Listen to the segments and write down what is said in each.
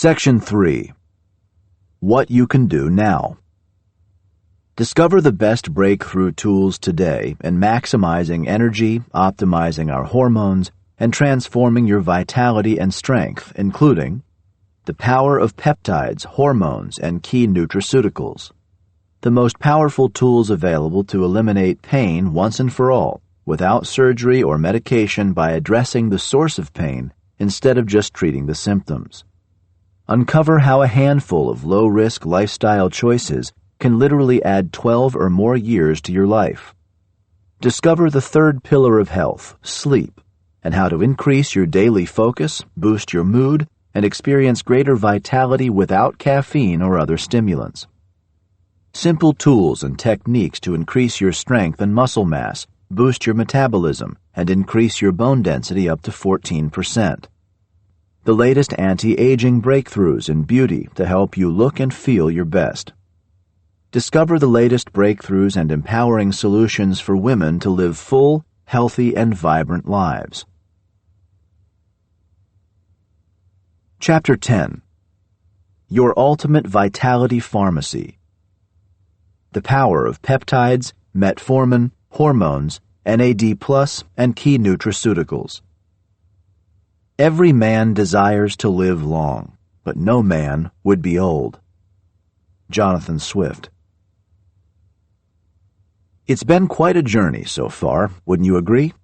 Section 3. What you can do now. Discover the best breakthrough tools today in maximizing energy, optimizing our hormones, and transforming your vitality and strength, including the power of peptides, hormones, and key nutraceuticals. The most powerful tools available to eliminate pain once and for all, without surgery or medication, by addressing the source of pain instead of just treating the symptoms. Uncover how a handful of low-risk lifestyle choices can literally add 12 or more years to your life. Discover the third pillar of health, sleep, and how to increase your daily focus, boost your mood, and experience greater vitality without caffeine or other stimulants. Simple tools and techniques to increase your strength and muscle mass, boost your metabolism, and increase your bone density up to 14%. The latest anti-aging breakthroughs in beauty to help you look and feel your best. Discover the latest breakthroughs and empowering solutions for women to live full, healthy, and vibrant lives. Chapter 10. Your Ultimate Vitality Pharmacy. The power of peptides, metformin, hormones, NAD+, and key nutraceuticals. Every man desires to live long, but no man would be old. Jonathan Swift. It's been quite a journey so far, wouldn't you agree?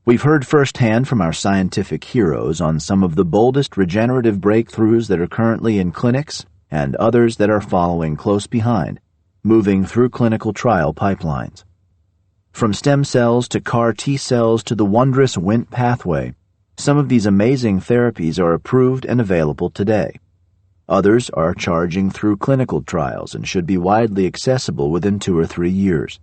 We've heard firsthand from our scientific heroes on some of the boldest regenerative breakthroughs that are currently in clinics and others that are following close behind, moving through clinical trial pipelines. From stem cells to CAR T cells to the wondrous Wnt pathway, some of these amazing therapies are approved and available today. Others are charging through clinical trials and should be widely accessible within 2 or 3 years.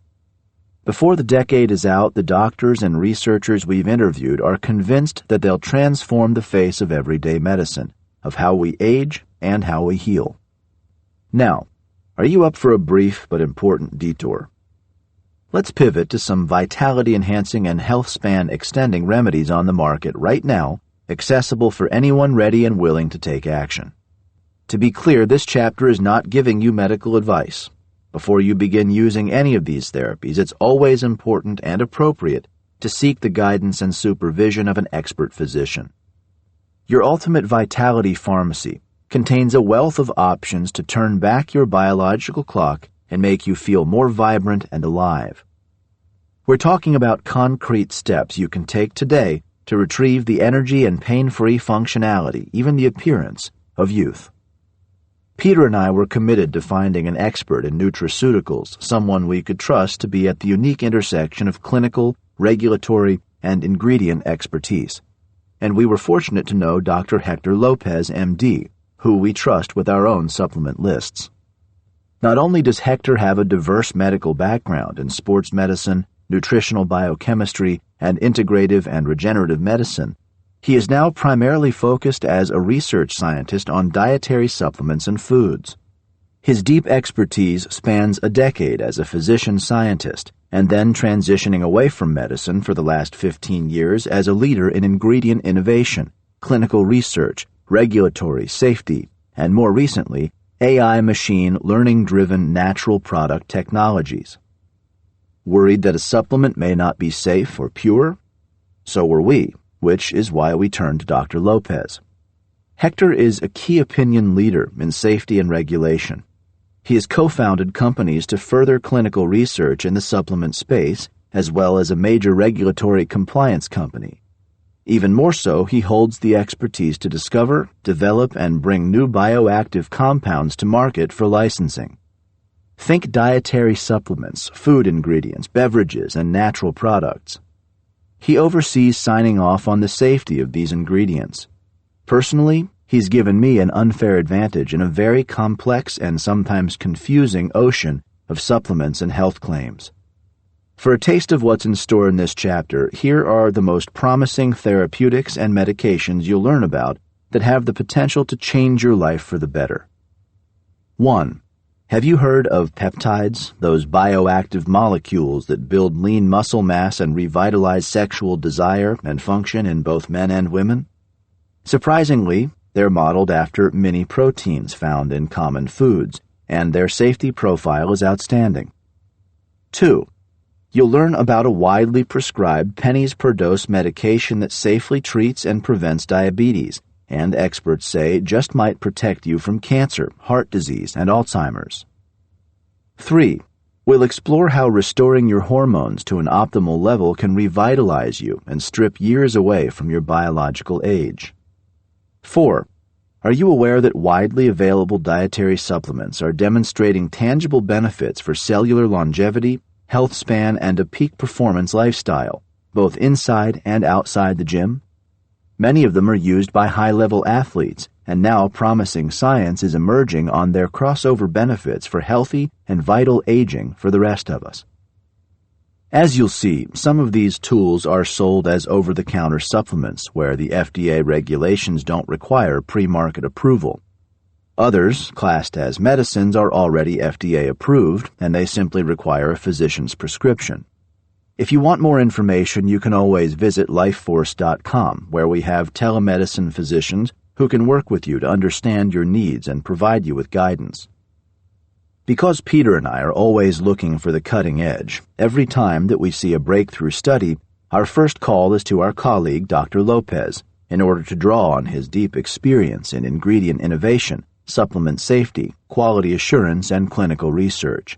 Before the decade is out, the doctors and researchers we've interviewed are convinced that they'll transform the face of everyday medicine, of how we age and how we heal. Now, are you up for a brief but important detour? Let's pivot to some vitality-enhancing and health span extending remedies on the market right now, accessible for anyone ready and willing to take action. To be clear, this chapter is not giving you medical advice. Before you begin using any of these therapies, it's always important and appropriate to seek the guidance and supervision of an expert physician. Your Ultimate Vitality Pharmacy contains a wealth of options to turn back your biological clock and make you feel more vibrant and alive. We're talking about concrete steps you can take today to retrieve the energy and pain-free functionality, even the appearance, of youth. Peter and I were committed to finding an expert in nutraceuticals, someone we could trust to be at the unique intersection of clinical, regulatory, and ingredient expertise. And we were fortunate to know Dr. Hector Lopez, MD, who we trust with our own supplement lists. Not only does Hector have a diverse medical background in sports medicine, nutritional biochemistry, and integrative and regenerative medicine, he is now primarily focused as a research scientist on dietary supplements and foods. His deep expertise spans a decade as a physician-scientist, and then transitioning away from medicine for the last 15 years as a leader in ingredient innovation, clinical research, regulatory, safety, and more recently, AI machine learning-driven natural product technologies. Worried that a supplement may not be safe or pure? So were we, which is why we turned to Dr. Lopez. Hector is a key opinion leader in safety and regulation. He has co-founded companies to further clinical research in the supplement space, as well as a major regulatory compliance company. Even more so, he holds the expertise to discover, develop, and bring new bioactive compounds to market for licensing. Think dietary supplements, food ingredients, beverages, and natural products. He oversees signing off on the safety of these ingredients. Personally, he's given me an unfair advantage in a very complex and sometimes confusing ocean of supplements and health claims. For a taste of what's in store in this chapter, here are the most promising therapeutics and medications you'll learn about that have the potential to change your life for the better. 1. Have you heard of peptides, those bioactive molecules that build lean muscle mass and revitalize sexual desire and function in both men and women? Surprisingly, They're modeled after mini proteins found in common foods, and their safety profile is outstanding. 2. You'll learn about a widely prescribed pennies per dose medication that safely treats and prevents diabetes, and experts say just might protect you from cancer, heart disease, and Alzheimer's. 3. We'll explore how restoring your hormones to an optimal level can revitalize you and strip years away from your biological age. 4. Are you aware that widely available dietary supplements are demonstrating tangible benefits for cellular longevity, health span, and a peak performance lifestyle, both inside and outside the gym? Many of them are used by high-level athletes, and now promising science is emerging on their crossover benefits for healthy and vital aging for the rest of us. As you'll see, some of these tools are sold as over-the-counter supplements where the FDA regulations don't require pre-market approval. Others, classed as medicines, are already FDA approved, and they simply require a physician's prescription. If you want more information, you can always visit lifeforce.com, where we have telemedicine physicians who can work with you to understand your needs and provide you with guidance. Because Peter and I are always looking for the cutting edge, every time that we see a breakthrough study, our first call is to our colleague, Dr. Lopez, in order to draw on his deep experience in ingredient innovation, supplement safety, quality assurance, and clinical research.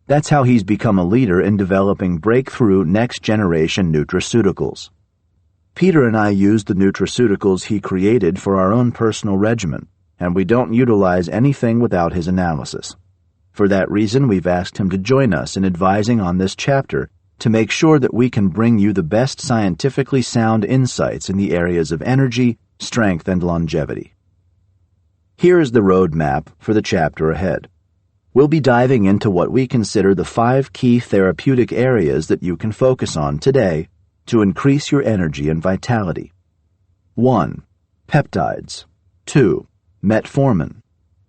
That's how he's become a leader in developing breakthrough next-generation nutraceuticals. Peter and I use the nutraceuticals he created for our own personal regimen, and we don't utilize anything without his analysis. For that reason, we've asked him to join us in advising on this chapter to make sure that we can bring you the best scientifically sound insights in the areas of energy, strength, and longevity. Here is the roadmap for the chapter ahead. We'll be diving into what we consider the 5 key therapeutic areas that you can focus on today to increase your energy and vitality. 1. Peptides. 2. Metformin.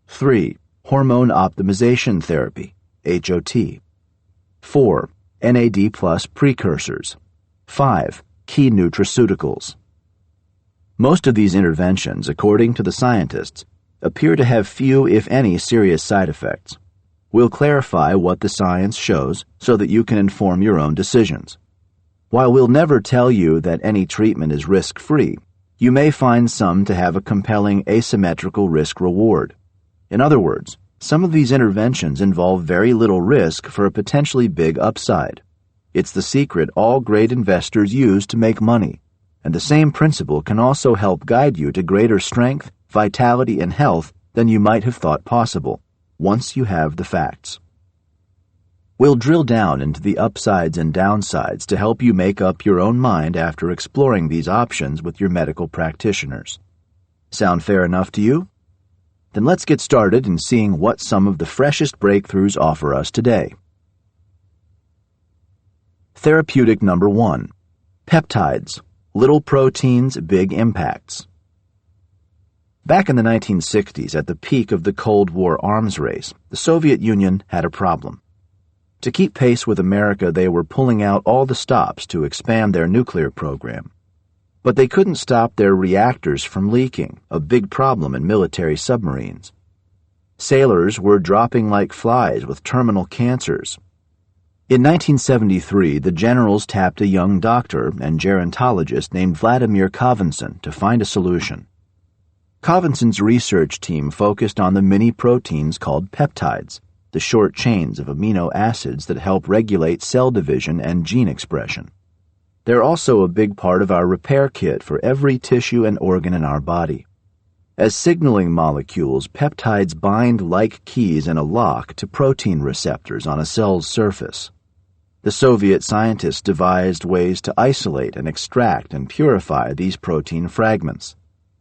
3. Hormone optimization therapy, HOT. 4. NAD+ precursors. 5. Key nutraceuticals. Most of these interventions, according to the scientists, appear to have few, if any, serious side effects. We'll clarify what the science shows so that you can inform your own decisions. While we'll never tell you that any treatment is risk-free, you may find some to have a compelling asymmetrical risk-reward. In other words, some of these interventions involve very little risk for a potentially big upside. It's the secret all great investors use to make money, and the same principle can also help guide you to greater strength, vitality, and health than you might have thought possible, once you have the facts. We'll drill down into the upsides and downsides to help you make up your own mind after exploring these options with your medical practitioners. Sound fair enough to you? Then let's get started in seeing what some of the freshest breakthroughs offer us today. Therapeutic number 1. Peptides. Little proteins, big impacts. Back in the 1960s, at the peak of the Cold War arms race, the Soviet Union had a problem. To keep pace with America, they were pulling out all the stops to expand their nuclear program. But they couldn't stop their reactors from leaking, a big problem in military submarines. Sailors were dropping like flies with terminal cancers. In 1973, the generals tapped a young doctor and gerontologist named Vladimir Kovinson to find a solution. Kovinson's research team focused on the mini proteins called peptides, the short chains of amino acids that help regulate cell division and gene expression. They're also a big part of our repair kit for every tissue and organ in our body. As signaling molecules, peptides bind like keys in a lock to protein receptors on a cell's surface. The Soviet scientists devised ways to isolate and extract and purify these protein fragments.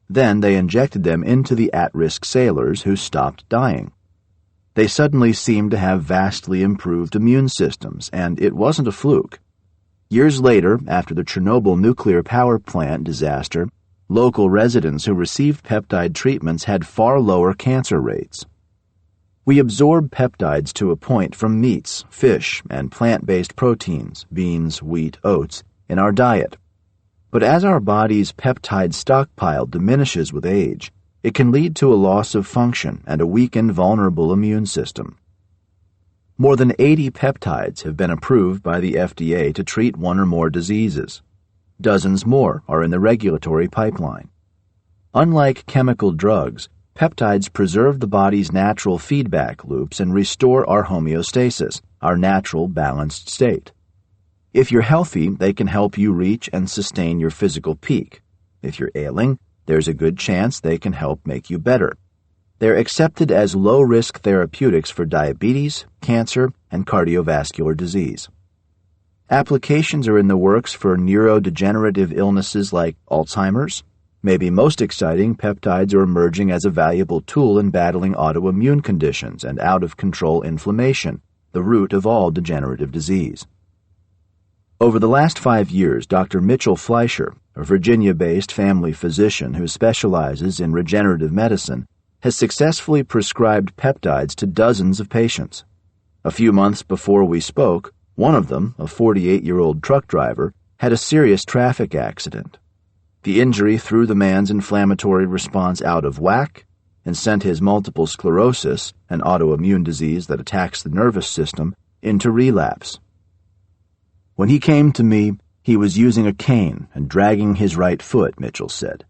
Then they injected them into the at-risk sailors who stopped dying. They suddenly seemed to have vastly improved immune systems, and it wasn't a fluke. Years later, after the Chernobyl nuclear power plant disaster, local residents who received peptide treatments had far lower cancer rates. We absorb peptides to a point from meats, fish, and plant-based proteins, beans, wheat, oats, in our diet. But as our body's peptide stockpile diminishes with age, it can lead to a loss of function and a weakened, vulnerable immune system. More than 80 peptides have been approved by the FDA to treat one or more diseases. Dozens more are in the regulatory pipeline. Unlike chemical drugs, peptides preserve the body's natural feedback loops and restore our homeostasis, our natural balanced state. If you're healthy, they can help you reach and sustain your physical peak. If you're ailing, there's a good chance they can help make you better. They're accepted as low-risk therapeutics for diabetes, cancer, and cardiovascular disease. Applications are in the works for neurodegenerative illnesses like Alzheimer's. Maybe most exciting, peptides are emerging as a valuable tool in battling autoimmune conditions and out-of-control inflammation, the root of all degenerative disease. Over the last 5 years, Dr. Mitchell Fleischer, a Virginia-based family physician who specializes in regenerative medicine, has successfully prescribed peptides to dozens of patients. A few months before we spoke, one of them, a 48-year-old truck driver, had a serious traffic accident. The injury threw the man's inflammatory response out of whack and sent his multiple sclerosis, an autoimmune disease that attacks the nervous system, into relapse. When he came to me, he was using a cane and dragging his right foot, Mitchell said.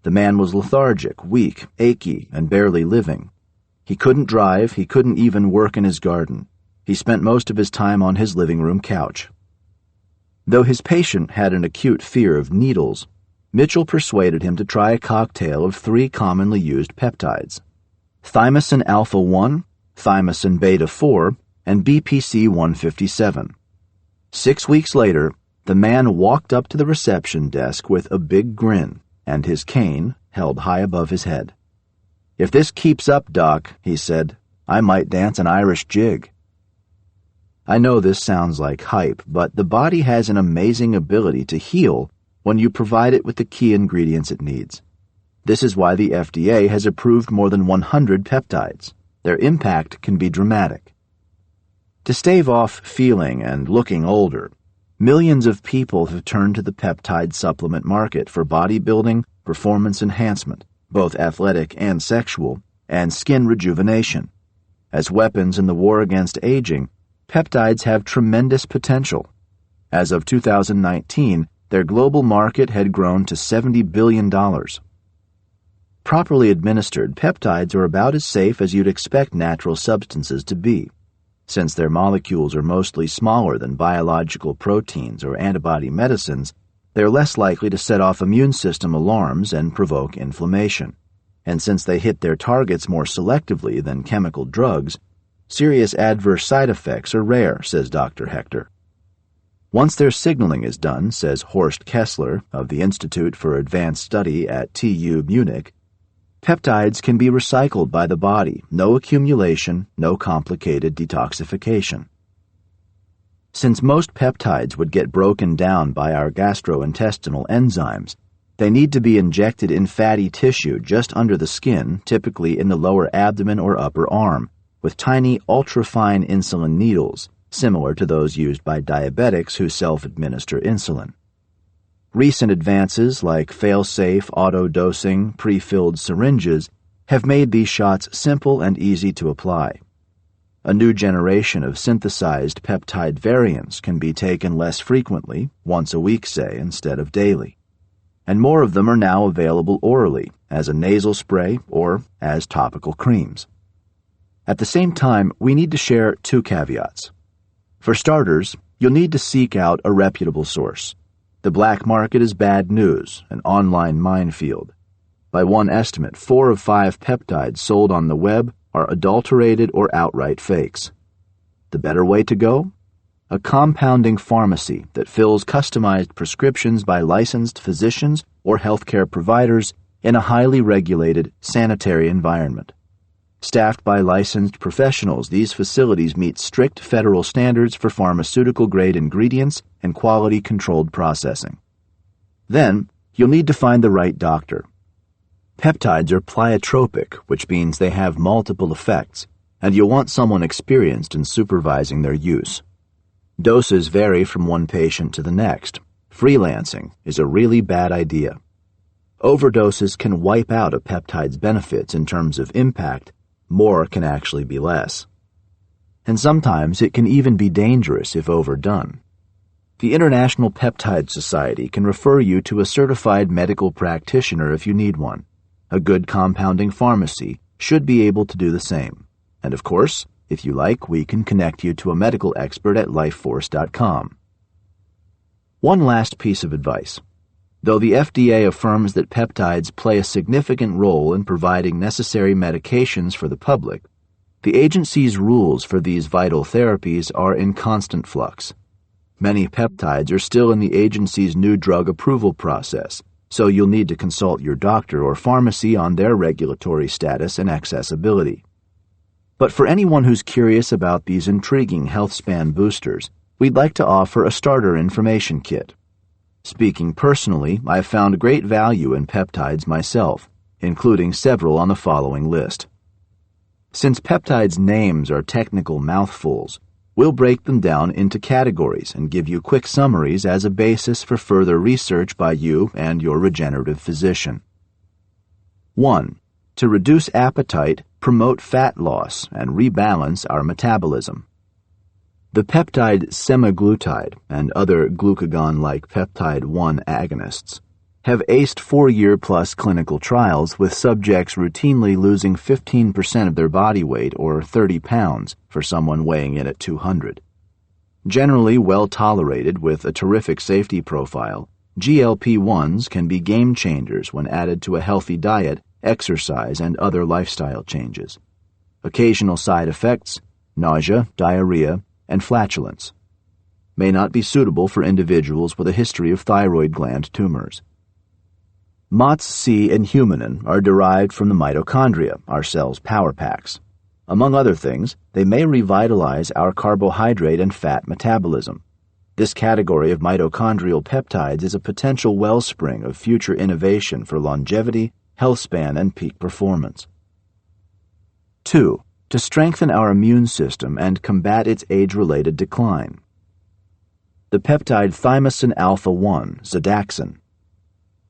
The man was lethargic, weak, achy, and barely living. He couldn't drive, he couldn't even work in his garden. He spent most of his time on his living room couch. Though his patient had an acute fear of needles, Mitchell persuaded him to try a cocktail of 3 commonly used peptides: thymosin alpha-1, thymosin beta-4, and BPC-157. 6 weeks later, the man walked up to the reception desk with a big grin and his cane held high above his head. "If this keeps up, Doc," he said, "I might dance an Irish jig." I know this sounds like hype, but the body has an amazing ability to heal when you provide it with the key ingredients it needs. This is why the FDA has approved more than 100 peptides. Their impact can be dramatic. To stave off feeling and looking older, millions of people have turned to the peptide supplement market for bodybuilding, performance enhancement, both athletic and sexual, and skin rejuvenation. As weapons in the war against aging, peptides have tremendous potential. As of 2019, their global market had grown to $70 billion. Properly administered, peptides are about as safe as you'd expect natural substances to be. Since their molecules are mostly smaller than biological proteins or antibody medicines, they're less likely to set off immune system alarms and provoke inflammation. And since they hit their targets more selectively than chemical drugs, serious adverse side effects are rare, says Dr. Hector. Once their signaling is done, says Horst Kessler of the Institute for Advanced Study at TU Munich, peptides can be recycled by the body, no accumulation, no complicated detoxification. Since most peptides would get broken down by our gastrointestinal enzymes, they need to be injected in fatty tissue just under the skin, typically in the lower abdomen or upper arm, with tiny ultrafine insulin needles, similar to those used by diabetics who self-administer insulin. Recent advances like fail-safe auto-dosing, pre-filled syringes have made these shots simple and easy to apply. A new generation of synthesized peptide variants can be taken less frequently, once a week say, instead of daily. And more of them are now available orally, as a nasal spray or as topical creams. At the same time, we need to share 2 caveats. For starters, you'll need to seek out a reputable source. The black market is bad news, an online minefield. By one estimate, 4 of 5 peptides sold on the web are adulterated or outright fakes. The better way to go? A compounding pharmacy that fills customized prescriptions by licensed physicians or healthcare providers in a highly regulated, sanitary environment. Staffed by licensed professionals, these facilities meet strict federal standards for pharmaceutical-grade ingredients and quality-controlled processing. Then, you'll need to find the right doctor. Peptides are pleiotropic, which means they have multiple effects, and you'll want someone experienced in supervising their use. Doses vary from one patient to the next. Freelancing is a really bad idea. Overdoses can wipe out a peptide's benefits in terms of impact. More can actually be less. And sometimes it can even be dangerous if overdone. The International Peptide Society can refer you to a certified medical practitioner if you need one. A good compounding pharmacy should be able to do the same. And of course, if you like, we can connect you to a medical expert at lifeforce.com. One last piece of advice. Though the FDA affirms that peptides play a significant role in providing necessary medications for the public, the agency's rules for these vital therapies are in constant flux. Many peptides are still in the agency's new drug approval process, so you'll need to consult your doctor or pharmacy on their regulatory status and accessibility. But for anyone who's curious about these intriguing health span boosters, we'd like to offer a starter information kit. Speaking personally, I've found great value in peptides myself, including several on the following list. Since peptides' names are technical mouthfuls, we'll break them down into categories and give you quick summaries as a basis for further research by you and your regenerative physician. 1. To reduce appetite, promote fat loss, and rebalance our metabolism. The peptide semaglutide and other glucagon-like peptide-1 agonists have aced 4-year-plus clinical trials with subjects routinely losing 15% of their body weight or 30 pounds for someone weighing in at 200. Generally well tolerated with a terrific safety profile, GLP-1s can be game changers when added to a healthy diet, exercise, and other lifestyle changes. Occasional side effects, nausea, diarrhea, and flatulence, may not be suitable for individuals with a history of thyroid gland tumors. MOTS-C and humanin are derived from the mitochondria, our cells' power packs. Among other things, they may revitalize our carbohydrate and fat metabolism. This category of mitochondrial peptides is a potential wellspring of future innovation for longevity, health span, and peak performance. 2. To strengthen our immune system and combat its age-related decline. The peptide thymosin alpha-1, Zadaxin.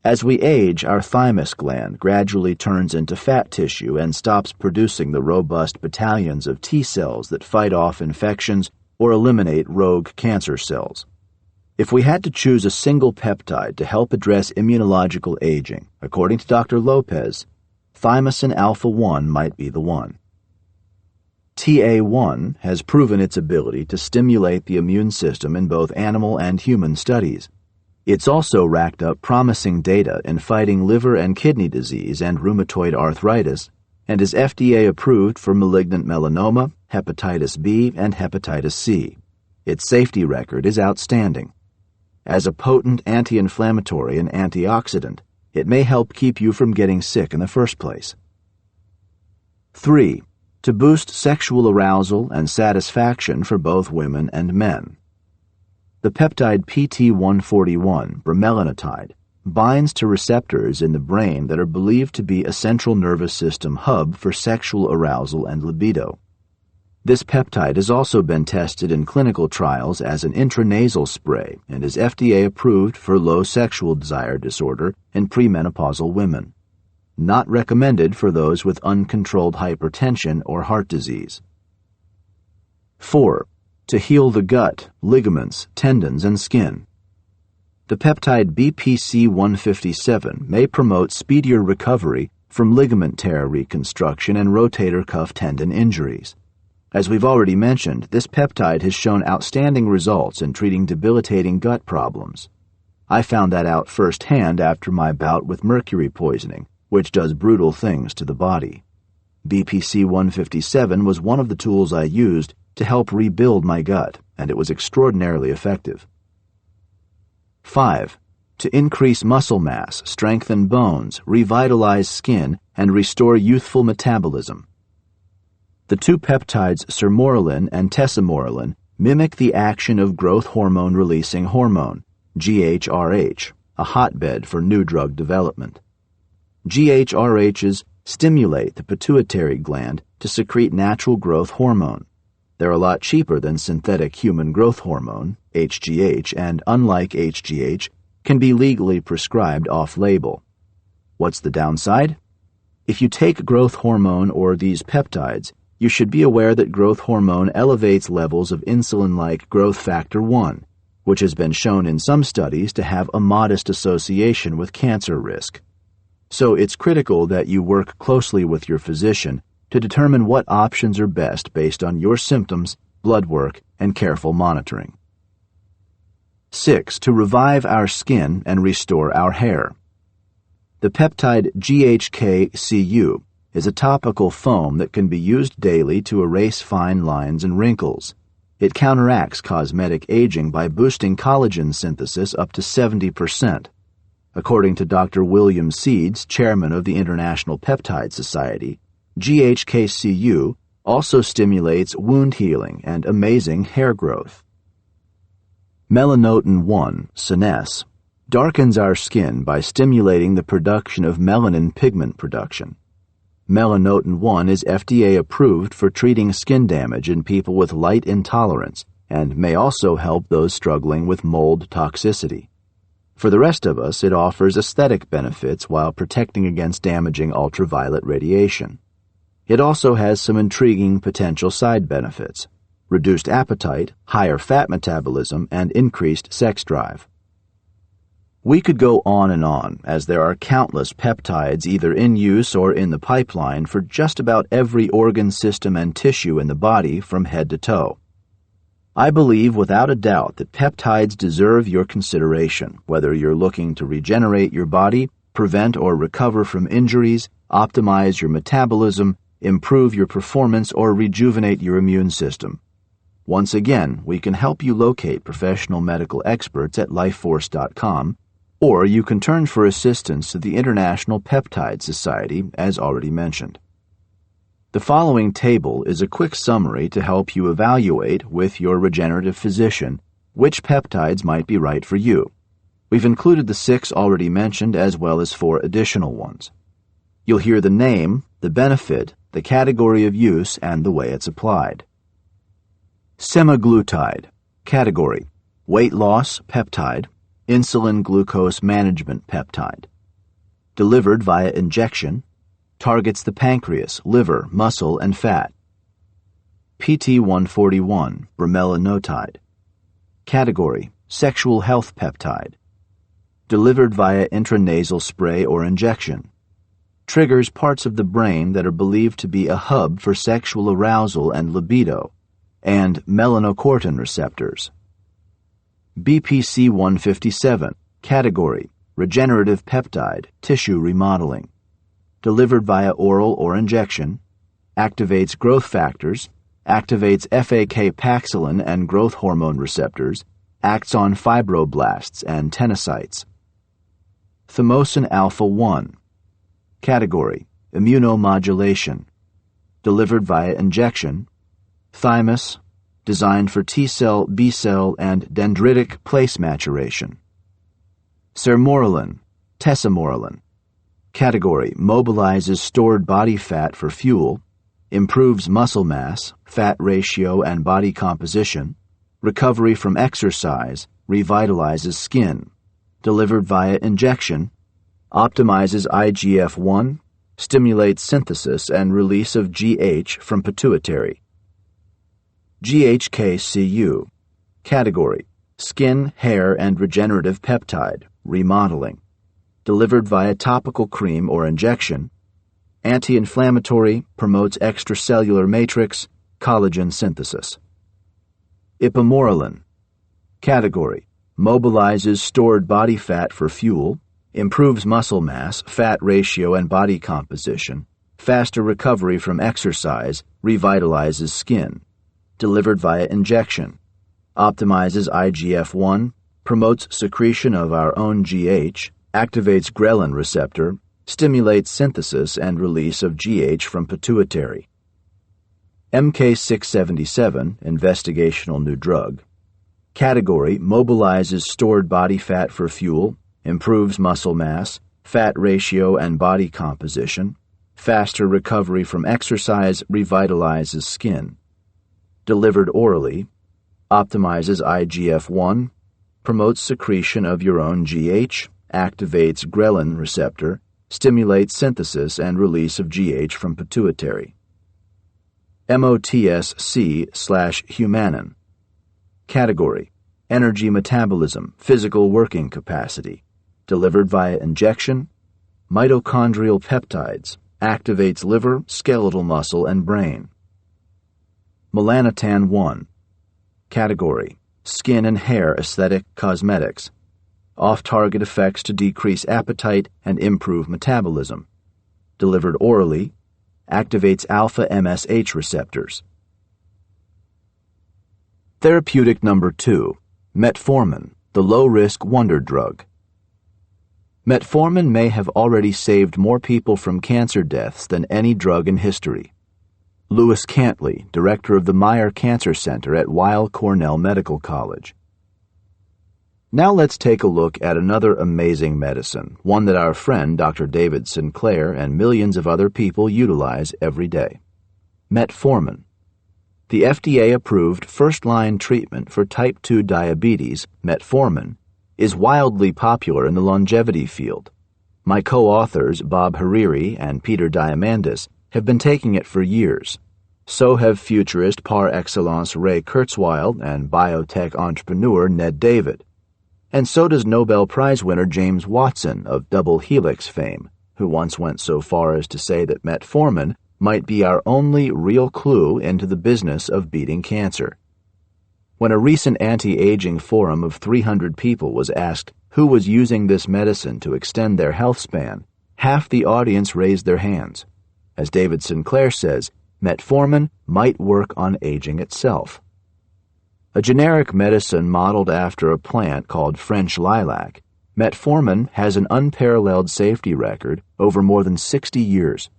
As we age, our thymus gland gradually turns into fat tissue and stops producing the robust battalions of T cells that fight off infections or eliminate rogue cancer cells. If we had to choose a single peptide to help address immunological aging, according to Dr. Lopez, thymosin alpha-1 might be the one. TA1 has proven its ability to stimulate the immune system in both animal and human studies. It's also racked up promising data in fighting liver and kidney disease and rheumatoid arthritis, and is FDA approved for malignant melanoma, hepatitis B, and hepatitis C. Its safety record is outstanding. As a potent anti-inflammatory and antioxidant, it may help keep you from getting sick in the first place. 3. To boost sexual arousal and satisfaction for both women and men. The peptide PT141, bremelanotide, binds to receptors in the brain that are believed to be a central nervous system hub for sexual arousal and libido. This peptide has also been tested in clinical trials as an intranasal spray and is FDA approved for low sexual desire disorder in premenopausal women. Not recommended for those with uncontrolled hypertension or heart disease. 4. To heal the gut, ligaments, tendons, and skin. The peptide BPC-157 may promote speedier recovery from ligament tear reconstruction and rotator cuff tendon injuries. As we've already mentioned, this peptide has shown outstanding results in treating debilitating gut problems. I found that out firsthand after my bout with mercury poisoning, which does brutal things to the body. BPC-157 was one of the tools I used to help rebuild my gut, and it was extraordinarily effective. 5. To increase muscle mass, strengthen bones, revitalize skin, and restore youthful metabolism. The two peptides sermorelin and tesamorelin mimic the action of growth hormone-releasing hormone, GHRH, a hotbed for new drug development. GHRHs stimulate the pituitary gland to secrete natural growth hormone. They're a lot cheaper than synthetic human growth hormone, HGH, and unlike HGH, can be legally prescribed off-label. What's the downside? If you take growth hormone or these peptides, you should be aware that growth hormone elevates levels of insulin-like growth factor 1, which has been shown in some studies to have a modest association with cancer risk. So it's critical that you work closely with your physician to determine what options are best based on your symptoms, blood work, and careful monitoring. 6. To revive our skin and restore our hair. The peptide GHK-Cu is a topical foam that can be used daily to erase fine lines and wrinkles. It counteracts cosmetic aging by boosting collagen synthesis up to 70%. According to Dr. William Seeds, chairman of the International Peptide Society, GHK-Cu also stimulates wound healing and amazing hair growth. Melanotan-1, SCNS, darkens our skin by stimulating the production of melanin pigment production. Melanotan-1 is FDA approved for treating skin damage in people with light intolerance and may also help those struggling with mold toxicity. For the rest of us, it offers aesthetic benefits while protecting against damaging ultraviolet radiation. It also has some intriguing potential side benefits: reduced appetite, higher fat metabolism, and increased sex drive. We could go on, as there are countless peptides either in use or in the pipeline for just about every organ system and tissue in the body from head to toe. I believe without a doubt that peptides deserve your consideration, whether you're looking to regenerate your body, prevent or recover from injuries, optimize your metabolism, improve your performance, or rejuvenate your immune system. Once again, we can help you locate professional medical experts at lifeforce.com, or you can turn for assistance to the International Peptide Society, as already mentioned. The following table is a quick summary to help you evaluate with your regenerative physician which peptides might be right for you. We've included the 6 already mentioned as well as 4 additional ones. You'll hear the name, the benefit, the category of use, and the way it's applied. Semaglutide. Category: weight loss peptide, insulin glucose management peptide. Delivered via injection, targets the pancreas, liver, muscle, and fat. PT-141, bremelanotide. Category: sexual health peptide. Delivered via intranasal spray or injection. Triggers parts of the brain that are believed to be a hub for sexual arousal and libido, and melanocortin receptors. BPC-157, category: regenerative peptide, tissue remodeling. Delivered via oral or injection, activates growth factors, activates FAK-Paxilin and growth hormone receptors, acts on fibroblasts and tenocytes. Thymosin alpha-1, category: immunomodulation. Delivered via injection, thymus, designed for T-cell, B-cell, and dendritic place maturation. Sermorelin, tesamorelin. Category: mobilizes stored body fat for fuel, improves muscle mass, fat ratio, and body composition, recovery from exercise, revitalizes skin. Delivered via injection, optimizes IGF-1, stimulates synthesis and release of GH from pituitary. GHK-Cu. Category: skin, hair, and regenerative peptide, remodeling. Delivered via topical cream or injection. Anti-inflammatory, promotes extracellular matrix, collagen synthesis. Ipamorelin. Category: mobilizes stored body fat for fuel, improves muscle mass, fat ratio, and body composition, faster recovery from exercise, revitalizes skin. Delivered via injection, optimizes IGF-1, promotes secretion of our own GH, activates ghrelin receptor, stimulates synthesis and release of GH from pituitary. MK-677, investigational new drug. Category: mobilizes stored body fat for fuel, improves muscle mass, fat ratio and body composition, faster recovery from exercise, revitalizes skin. Delivered orally, optimizes IGF-1, promotes secretion of your own GH, activates ghrelin receptor, stimulates synthesis and release of GH from pituitary. MOTSC/humanin. Category: energy metabolism, physical working capacity, delivered via injection, mitochondrial peptides, activates liver, skeletal muscle, and brain. Melanotan 1. Category: skin and hair aesthetic cosmetics, off-target effects to decrease appetite and improve metabolism, delivered orally, activates alpha-MSH receptors. Therapeutic number 2, metformin, the low-risk wonder drug. Metformin may have already saved more people from cancer deaths than any drug in history. Lewis Cantley, director of the Meyer Cancer Center at Weill Cornell Medical College. Now let's take a look at another amazing medicine, one that our friend Dr. David Sinclair and millions of other people utilize every day. Metformin. The FDA-approved first-line treatment for type 2 diabetes, metformin, is wildly popular in the longevity field. My co-authors, Bob Hariri and Peter Diamandis, have been taking it for years. So have futurist par excellence Ray Kurzweil and biotech entrepreneur Ned David. And so does Nobel Prize winner James Watson of double helix fame, who once went so far as to say that metformin might be our only real clue into the business of beating cancer. When a recent anti-aging forum of 300 people was asked who was using this medicine to extend their health span, half the audience raised their hands. As David Sinclair says, metformin might work on aging itself. A generic medicine modeled after a plant called French lilac, metformin has an unparalleled safety record over more than 60 years.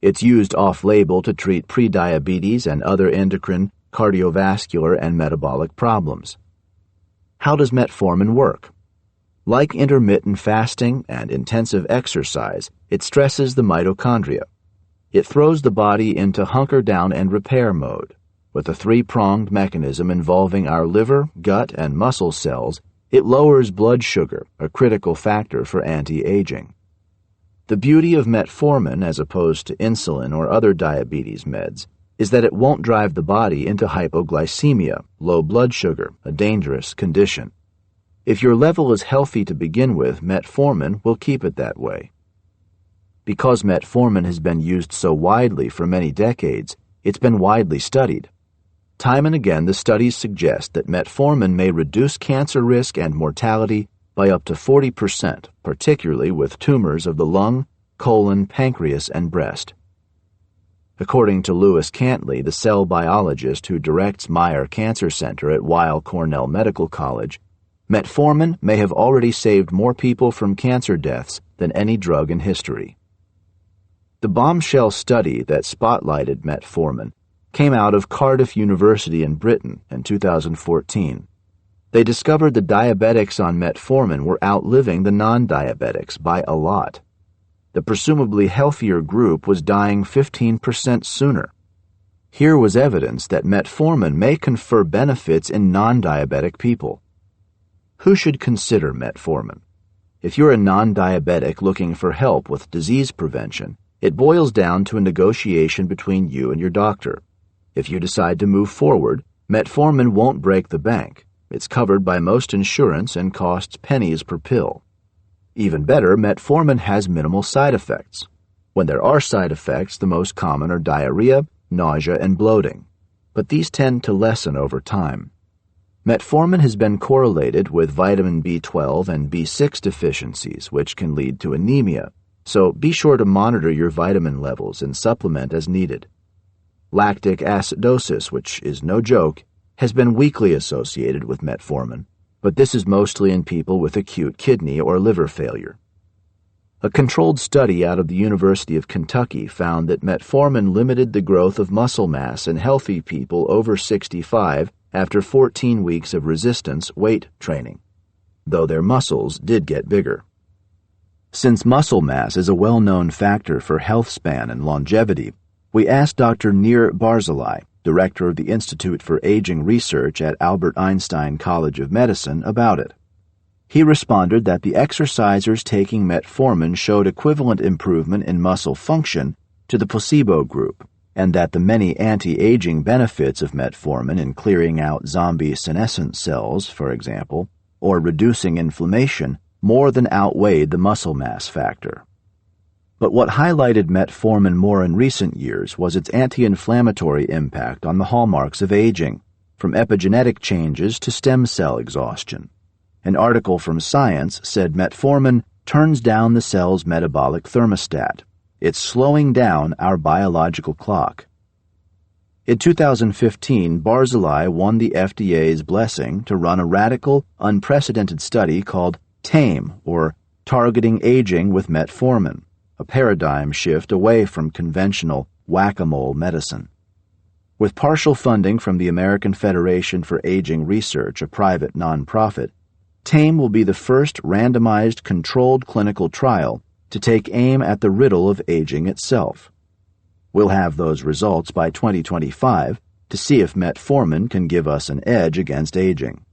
It's used off-label to treat prediabetes and other endocrine, cardiovascular, and metabolic problems. How does metformin work? Like intermittent fasting and intensive exercise, it stresses the mitochondria. It throws the body into hunker down and repair mode. With a three-pronged mechanism involving our liver, gut, and muscle cells, it lowers blood sugar, a critical factor for anti-aging. The beauty of metformin, as opposed to insulin or other diabetes meds, is that it won't drive the body into hypoglycemia, low blood sugar, a dangerous condition. If your level is healthy to begin with, metformin will keep it that way. Because metformin has been used so widely for many decades, it's been widely studied. Time and again, the studies suggest that metformin may reduce cancer risk and mortality by up to 40%, particularly with tumors of the lung, colon, pancreas, and breast. According to Lewis Cantley, the cell biologist who directs Meyer Cancer Center at Weill Cornell Medical College, metformin may have already saved more people from cancer deaths than any drug in history. The bombshell study that spotlighted metformin came out of Cardiff University in Britain in 2014. They discovered the diabetics on metformin were outliving the non-diabetics by a lot. The presumably healthier group was dying 15% sooner. Here was evidence that metformin may confer benefits in non-diabetic people. Who should consider metformin? If you're a non-diabetic looking for help with disease prevention, it boils down to a negotiation between you and your doctor. If you decide to move forward, metformin won't break the bank. It's covered by most insurance and costs pennies per pill. Even better, metformin has minimal side effects. When there are side effects, the most common are diarrhea, nausea, and bloating. But these tend to lessen over time. Metformin has been correlated with vitamin B12 and B6 deficiencies, which can lead to anemia, so be sure to monitor your vitamin levels and supplement as needed. Lactic acidosis, which is no joke, has been weakly associated with metformin, but this is mostly in people with acute kidney or liver failure. A controlled study out of the University of Kentucky found that metformin limited the growth of muscle mass in healthy people over 65 after 14 weeks of resistance weight training, though their muscles did get bigger. Since muscle mass is a well-known factor for health span and longevity, we asked Dr. Nir Barzilai, director of the Institute for Aging Research at Albert Einstein College of Medicine, about it. He responded that the exercisers taking metformin showed equivalent improvement in muscle function to the placebo group, and that the many anti-aging benefits of metformin in clearing out zombie senescent cells, for example, or reducing inflammation, more than outweighed the muscle mass factor. But what highlighted metformin more in recent years was its anti-inflammatory impact on the hallmarks of aging, from epigenetic changes to stem cell exhaustion. An article from Science said metformin turns down the cell's metabolic thermostat. It's slowing down our biological clock. In 2015, Barzilai won the FDA's blessing to run a radical, unprecedented study called TAME, or Targeting Aging with Metformin, a paradigm shift away from conventional whack-a-mole medicine. With partial funding from the American Federation for Aging Research, a private nonprofit, TAME will be the first randomized controlled clinical trial to take aim at the riddle of aging itself. We'll have those results by 2025 to see if metformin can give us an edge against aging.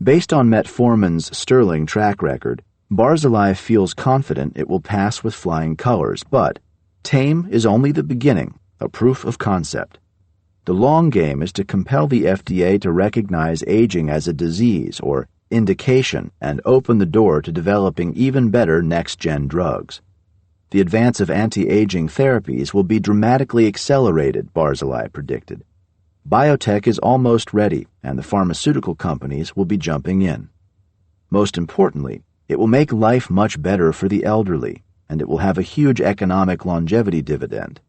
Based on metformin's sterling track record, Barzilai feels confident it will pass with flying colors, but TAME is only the beginning, a proof of concept. The long game is to compel the FDA to recognize aging as a disease or indication and open the door to developing even better next-gen drugs. The advance of anti-aging therapies will be dramatically accelerated, Barzilai predicted. Biotech is almost ready, and the pharmaceutical companies will be jumping in. Most importantly, it will make life much better for the elderly, and it will have a huge economic longevity dividend.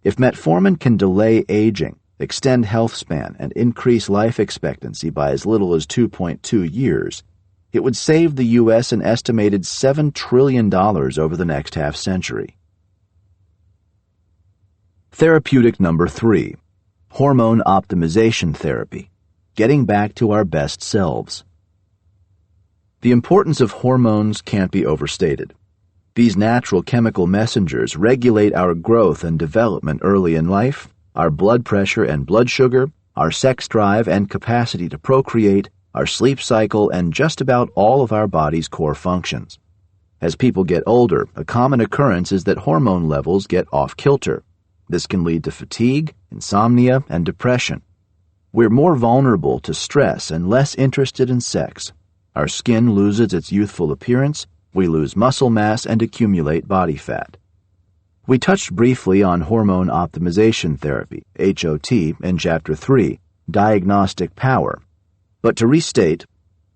If metformin can delay aging, extend health span, and increase life expectancy by as little as 2.2 years, it would save the U.S. an estimated $7 trillion over the next half-century. Therapeutic number 3. Hormone optimization therapy. Getting back to our best selves. The importance of hormones can't be overstated. These natural chemical messengers regulate our growth and development early in life, our blood pressure and blood sugar, our sex drive and capacity to procreate, our sleep cycle, and just about all of our body's core functions. As people get older, a common occurrence is that hormone levels get off-kilter. This can lead to fatigue, insomnia, and depression. We're more vulnerable to stress and less interested in sex. Our skin loses its youthful appearance, we lose muscle mass and accumulate body fat. We touched briefly on hormone optimization therapy, HOT, in Chapter 3, Diagnostic Power. But to restate,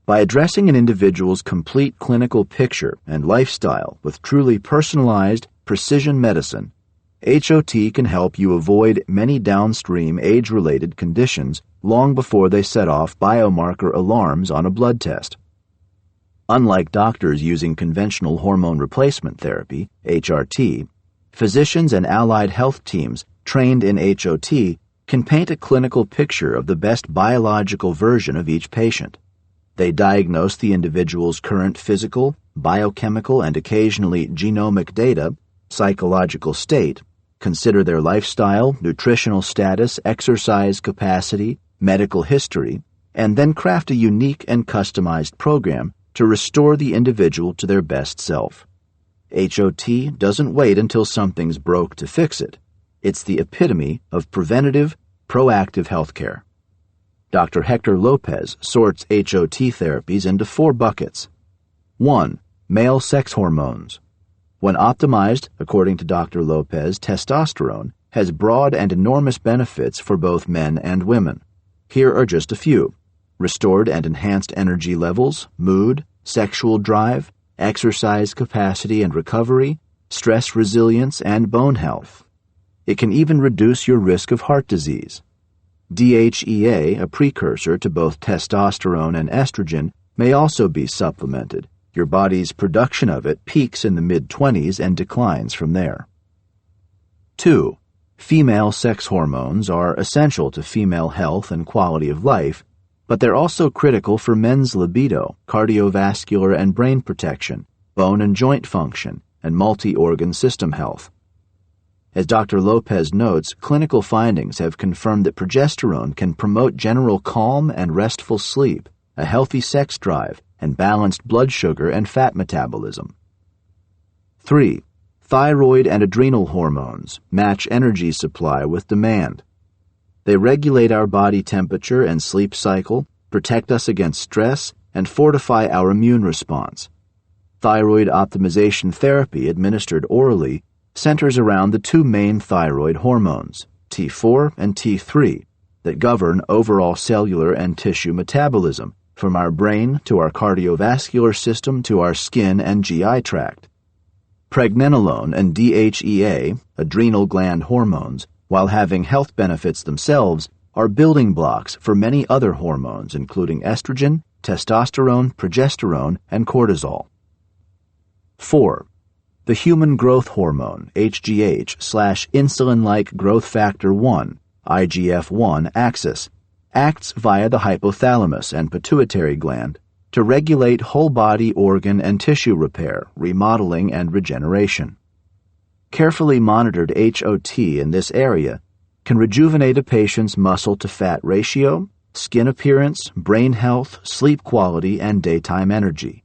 by addressing an individual's complete clinical picture and lifestyle with truly personalized, precision medicine, HOT can help you avoid many downstream age-related conditions long before they set off biomarker alarms on a blood test. Unlike doctors using conventional hormone replacement therapy, HRT, physicians and allied health teams trained in HOT can paint a clinical picture of the best biological version of each patient. They diagnose the individual's current physical, biochemical, and occasionally genomic data, psychological state, consider their lifestyle, nutritional status, exercise capacity, medical history, and then craft a unique and customized program to restore the individual to their best self. HOT doesn't wait until something's broke to fix it. It's the epitome of preventative, proactive healthcare. Dr. Hector Lopez sorts HOT therapies into 4 buckets. 1. Male sex hormones. When optimized, according to Dr. Lopez, testosterone has broad and enormous benefits for both men and women. Here are just a few: restored and enhanced energy levels, mood, sexual drive, exercise capacity and recovery, stress resilience, and bone health. It can even reduce your risk of heart disease. DHEA, a precursor to both testosterone and estrogen, may also be supplemented. Your body's production of it peaks in the mid-20s and declines from there. 2. Female sex hormones are essential to female health and quality of life, but they're also critical for men's libido, cardiovascular and brain protection, bone and joint function, and multi-organ system health. As Dr. Lopez notes, clinical findings have confirmed that progesterone can promote general calm and restful sleep, a healthy sex drive, and balanced blood sugar and fat metabolism. 3. Thyroid and adrenal hormones match energy supply with demand. They regulate our body temperature and sleep cycle, protect us against stress, and fortify our immune response. Thyroid optimization therapy administered orally centers around the two main thyroid hormones, T4 and T3, that govern overall cellular and tissue metabolism, from our brain to our cardiovascular system to our skin and GI tract. Pregnenolone and DHEA, adrenal gland hormones, while having health benefits themselves, are building blocks for many other hormones including estrogen, testosterone, progesterone, and cortisol. 4. The human growth hormone, HGH/insulin-like growth factor 1, IGF-1 axis, acts via the hypothalamus and pituitary gland to regulate whole-body organ and tissue repair, remodeling, and regeneration. Carefully monitored HOT in this area can rejuvenate a patient's muscle-to-fat ratio, skin appearance, brain health, sleep quality, and daytime energy.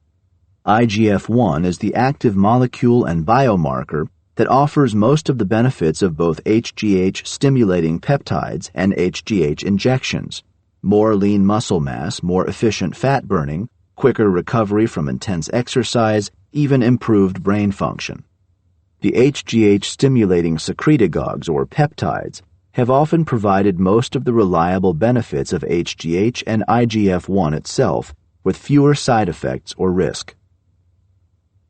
IGF-1 is the active molecule and biomarker that offers most of the benefits of both HGH-stimulating peptides and HGH injections: more lean muscle mass, more efficient fat burning, quicker recovery from intense exercise, even improved brain function. The HGH-stimulating secretagogues, or peptides, have often provided most of the reliable benefits of HGH and IGF-1 itself, with fewer side effects or risk.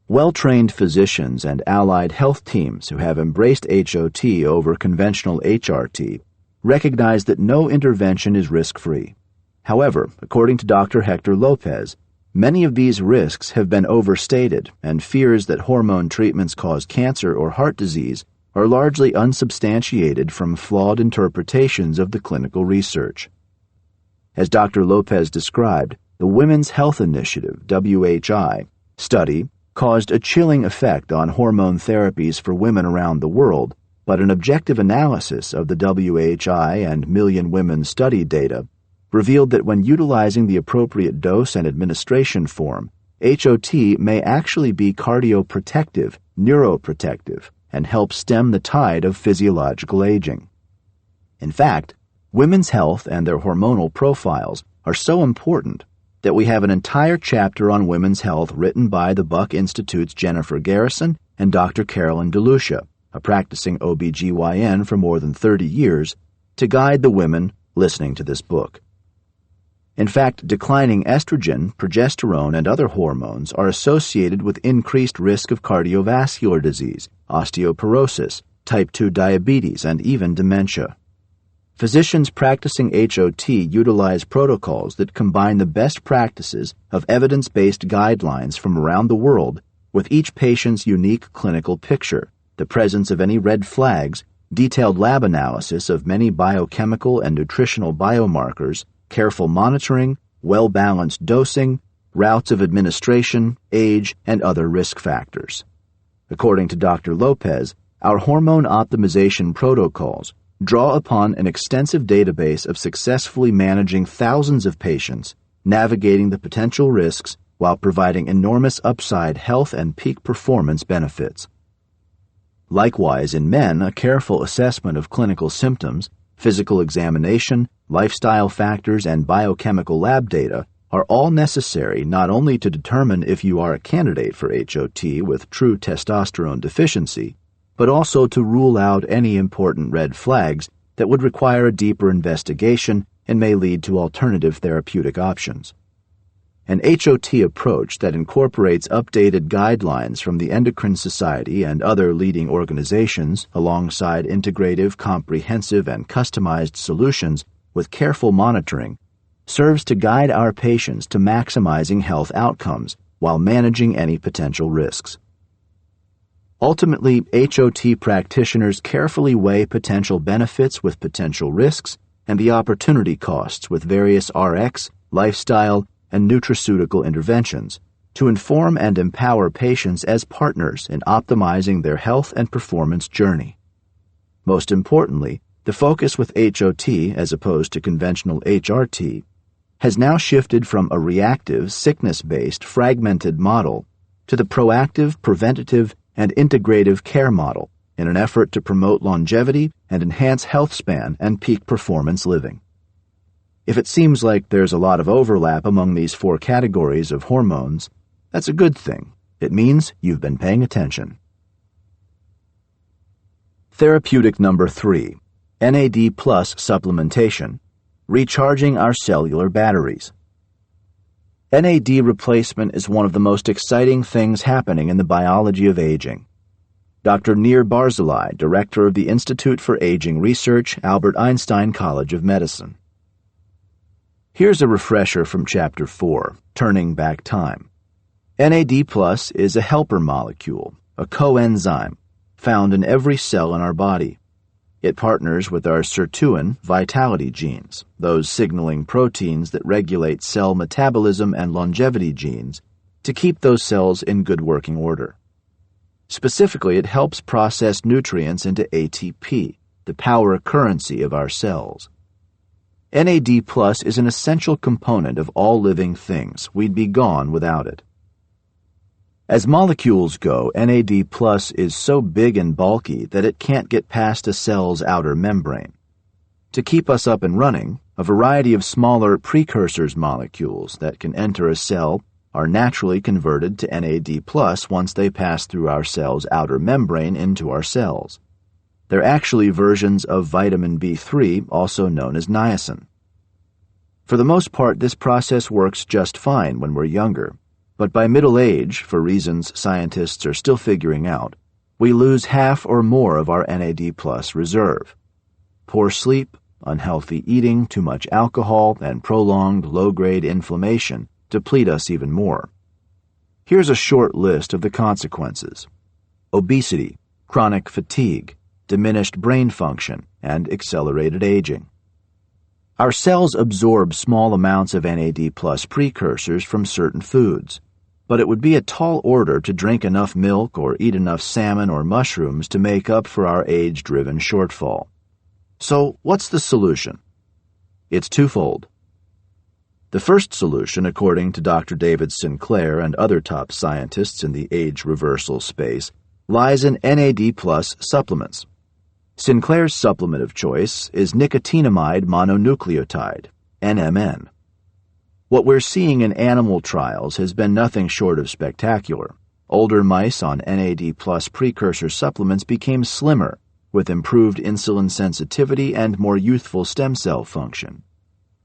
Well-trained physicians and allied health teams who have embraced HOT over conventional HRT recognize that no intervention is risk-free. However, according to Dr. Hector Lopez, many of these risks have been overstated, and fears that hormone treatments cause cancer or heart disease are largely unsubstantiated from flawed interpretations of the clinical research. As Dr. Lopez described, the Women's Health Initiative, WHI, study caused a chilling effect on hormone therapies for women around the world, but an objective analysis of the WHI and Million Women study data revealed that when utilizing the appropriate dose and administration form, HOT may actually be cardioprotective, neuroprotective, and help stem the tide of physiological aging. In fact, women's health and their hormonal profiles are so important that we have an entire chapter on women's health written by the Buck Institute's Jennifer Garrison and Dr. Carolyn DeLucia, a practicing OBGYN for more than 30 years, to guide the women listening to this book. In fact, declining estrogen, progesterone, and other hormones are associated with increased risk of cardiovascular disease, osteoporosis, type 2 diabetes, and even dementia. Physicians practicing HOT utilize protocols that combine the best practices of evidence-based guidelines from around the world with each patient's unique clinical picture, the presence of any red flags, detailed lab analysis of many biochemical and nutritional biomarkers, careful monitoring, well-balanced dosing, routes of administration, age, and other risk factors. According to Dr. Lopez, our hormone optimization protocols draw upon an extensive database of successfully managing thousands of patients, navigating the potential risks while providing enormous upside health and peak performance benefits. Likewise, in men, a careful assessment of clinical symptoms, physical examination, lifestyle factors, and biochemical lab data are all necessary not only to determine if you are a candidate for HOT with true testosterone deficiency, but also to rule out any important red flags that would require a deeper investigation and may lead to alternative therapeutic options. An HOT approach that incorporates updated guidelines from the Endocrine Society and other leading organizations alongside integrative, comprehensive, and customized solutions with careful monitoring serves to guide our patients to maximizing health outcomes while managing any potential risks. Ultimately, HOT practitioners carefully weigh potential benefits with potential risks and the opportunity costs with various RX, lifestyle, and nutraceutical interventions to inform and empower patients as partners in optimizing their health and performance journey. Most importantly, the focus with HOT, as opposed to conventional HRT, has now shifted from a reactive, sickness-based, fragmented model to the proactive, preventative, and integrative care model in an effort to promote longevity and enhance health span and peak performance living. If it seems like there's a lot of overlap among these four categories of hormones, that's a good thing. It means you've been paying attention. Therapeutic number 3, NAD+ supplementation, recharging our cellular batteries. NAD replacement is one of the most exciting things happening in the biology of aging. Dr. Nir Barzilai, director of the Institute for Aging Research, Albert Einstein College of Medicine. Here's a refresher from Chapter 4, Turning Back Time. NAD+ is a helper molecule, a coenzyme, found in every cell in our body. It partners with our sirtuin vitality genes, those signaling proteins that regulate cell metabolism and longevity genes, to keep those cells in good working order. Specifically, it helps process nutrients into ATP, the power currency of our cells. NAD+ is an essential component of all living things. We'd be gone without it. As molecules go, NAD+ is so big and bulky that it can't get past a cell's outer membrane. To keep us up and running, a variety of smaller precursors molecules that can enter a cell are naturally converted to NAD+ once they pass through our cell's outer membrane into our cells. They're actually versions of vitamin B3, also known as niacin. For the most part, this process works just fine when we're younger. But by middle age, for reasons scientists are still figuring out, we lose half or more of our NAD+ reserve. Poor sleep, unhealthy eating, too much alcohol, and prolonged low-grade inflammation deplete us even more. Here's a short list of the consequences: obesity, chronic fatigue, diminished brain function, and accelerated aging. Our cells absorb small amounts of NAD+ precursors from certain foods, but it would be a tall order to drink enough milk or eat enough salmon or mushrooms to make up for our age-driven shortfall. So, what's the solution? It's twofold. The first solution, according to Dr. David Sinclair and other top scientists in the age reversal space, lies in NAD+ supplements. Sinclair's supplement of choice is nicotinamide mononucleotide, NMN. What we're seeing in animal trials has been nothing short of spectacular. Older mice on NAD+ precursor supplements became slimmer, with improved insulin sensitivity and more youthful stem cell function.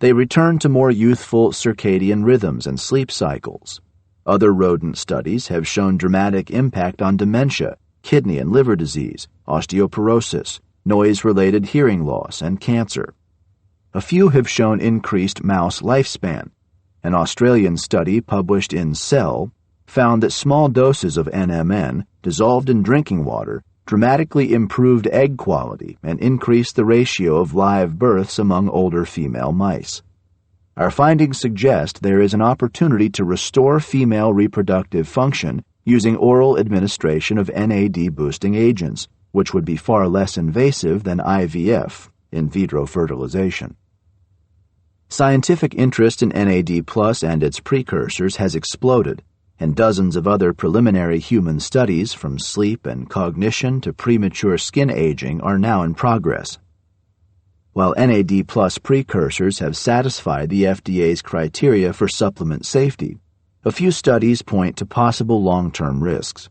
They returned to more youthful circadian rhythms and sleep cycles. Other rodent studies have shown dramatic impact on dementia, kidney and liver disease, osteoporosis, noise-related hearing loss, and cancer. A few have shown increased mouse lifespan. An Australian study published in Cell found that small doses of NMN dissolved in drinking water dramatically improved egg quality and increased the ratio of live births among older female mice. Our findings suggest there is an opportunity to restore female reproductive function using oral administration of NAD-boosting agents, which would be far less invasive than IVF, in vitro fertilization. Scientific interest in NAD+ and its precursors has exploded, and dozens of other preliminary human studies from sleep and cognition to premature skin aging are now in progress. While NAD+ precursors have satisfied the FDA's criteria for supplement safety, a few studies point to possible long-term risks.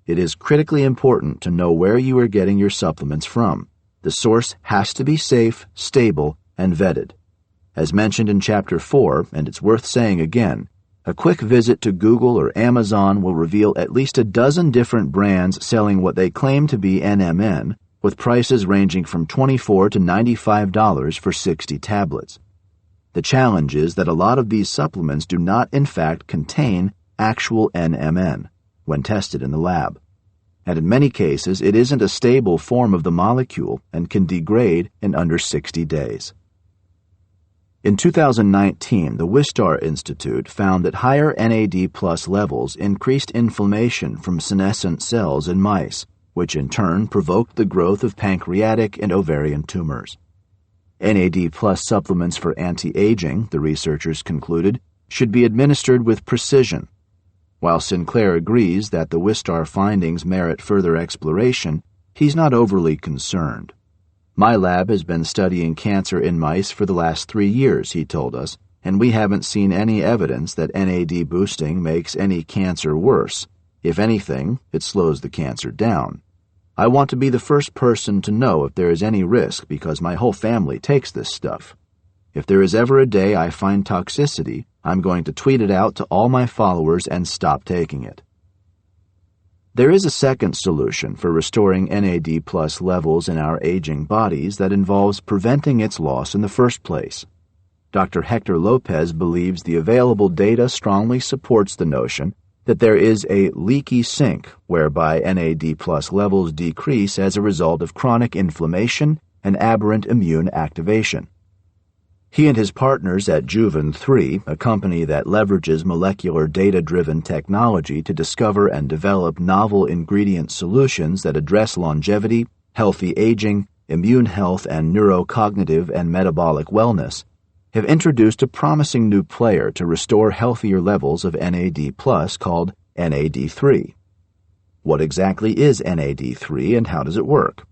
It is critically important to know where you are getting your supplements from. The source has to be safe, stable, and vetted. As mentioned in Chapter 4, and it's worth saying again, a quick visit to Google or Amazon will reveal at least a dozen different brands selling what they claim to be NMN, with prices ranging from $24 to $95 for 60 tablets. The challenge is that a lot of these supplements do not in fact contain actual NMN when tested in the lab. And in many cases, it isn't a stable form of the molecule and can degrade in under 60 days. In 2019, the Wistar Institute found that higher NAD+ levels increased inflammation from senescent cells in mice, which in turn provoked the growth of pancreatic and ovarian tumors. NAD Plus supplements for anti-aging, the researchers concluded, should be administered with precision. While Sinclair agrees that the Wistar findings merit further exploration, he's not overly concerned. My lab has been studying cancer in mice for the last 3 years, he told us, and we haven't seen any evidence that NAD boosting makes any cancer worse. If anything, it slows the cancer down. I want to be the first person to know if there is any risk because my whole family takes this stuff. If there is ever a day I find toxicity, I'm going to tweet it out to all my followers and stop taking it. There is a second solution for restoring NAD plus levels in our aging bodies that involves preventing its loss in the first place. Dr. Hector Lopez believes the available data strongly supports the notion that there is a leaky sink whereby NAD plus levels decrease as a result of chronic inflammation and aberrant immune activation. He and his partners at Juven3, a company that leverages molecular data-driven technology to discover and develop novel ingredient solutions that address longevity, healthy aging, immune health, and neurocognitive and metabolic wellness, have introduced a promising new player to restore healthier levels of NAD+ called NAD3. What exactly is NAD3 and how does it work?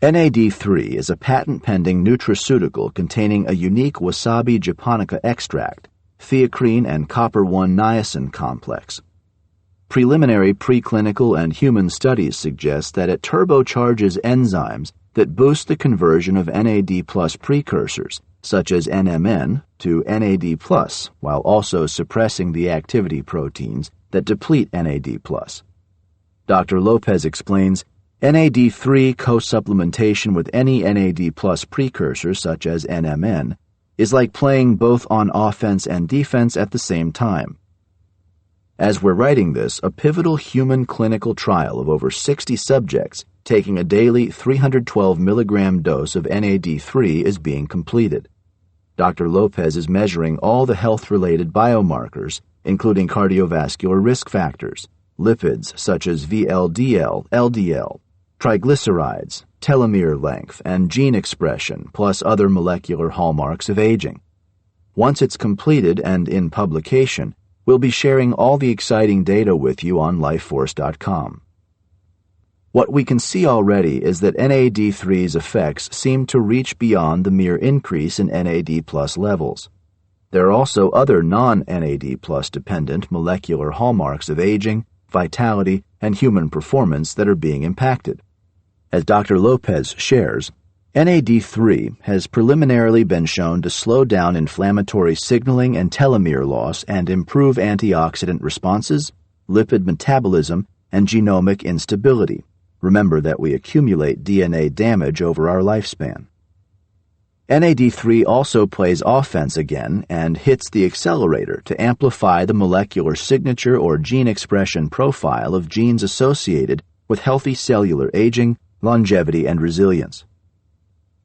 NAD3 is a patent-pending nutraceutical containing a unique wasabi japonica extract, theacrine and copper-1 niacin complex. Preliminary preclinical and human studies suggest that it turbocharges enzymes that boost the conversion of NAD+ precursors, such as NMN, to NAD+, while also suppressing the activity proteins that deplete NAD+. Dr. Lopez explains, NAD3 co-supplementation with any NAD+ precursor such as NMN is like playing both on offense and defense at the same time. As we're writing this, a pivotal human clinical trial of over 60 subjects taking a daily 312 milligram dose of NAD3 is being completed. Dr. Lopez is measuring all the health-related biomarkers, including cardiovascular risk factors, lipids such as VLDL, LDL, triglycerides, telomere length, and gene expression, plus other molecular hallmarks of aging. Once it's completed and in publication, we'll be sharing all the exciting data with you on lifeforce.com. What we can see already is that NAD3's effects seem to reach beyond the mere increase in NAD+ levels. There are also other non-NAD+ dependent molecular hallmarks of aging, vitality, and human performance that are being impacted. As Dr. Lopez shares, NAD3 has preliminarily been shown to slow down inflammatory signaling and telomere loss and improve antioxidant responses, lipid metabolism, and genomic instability. Remember that we accumulate DNA damage over our lifespan. NAD3 also plays offense again and hits the accelerator to amplify the molecular signature or gene expression profile of genes associated with healthy cellular aging, longevity, and resilience.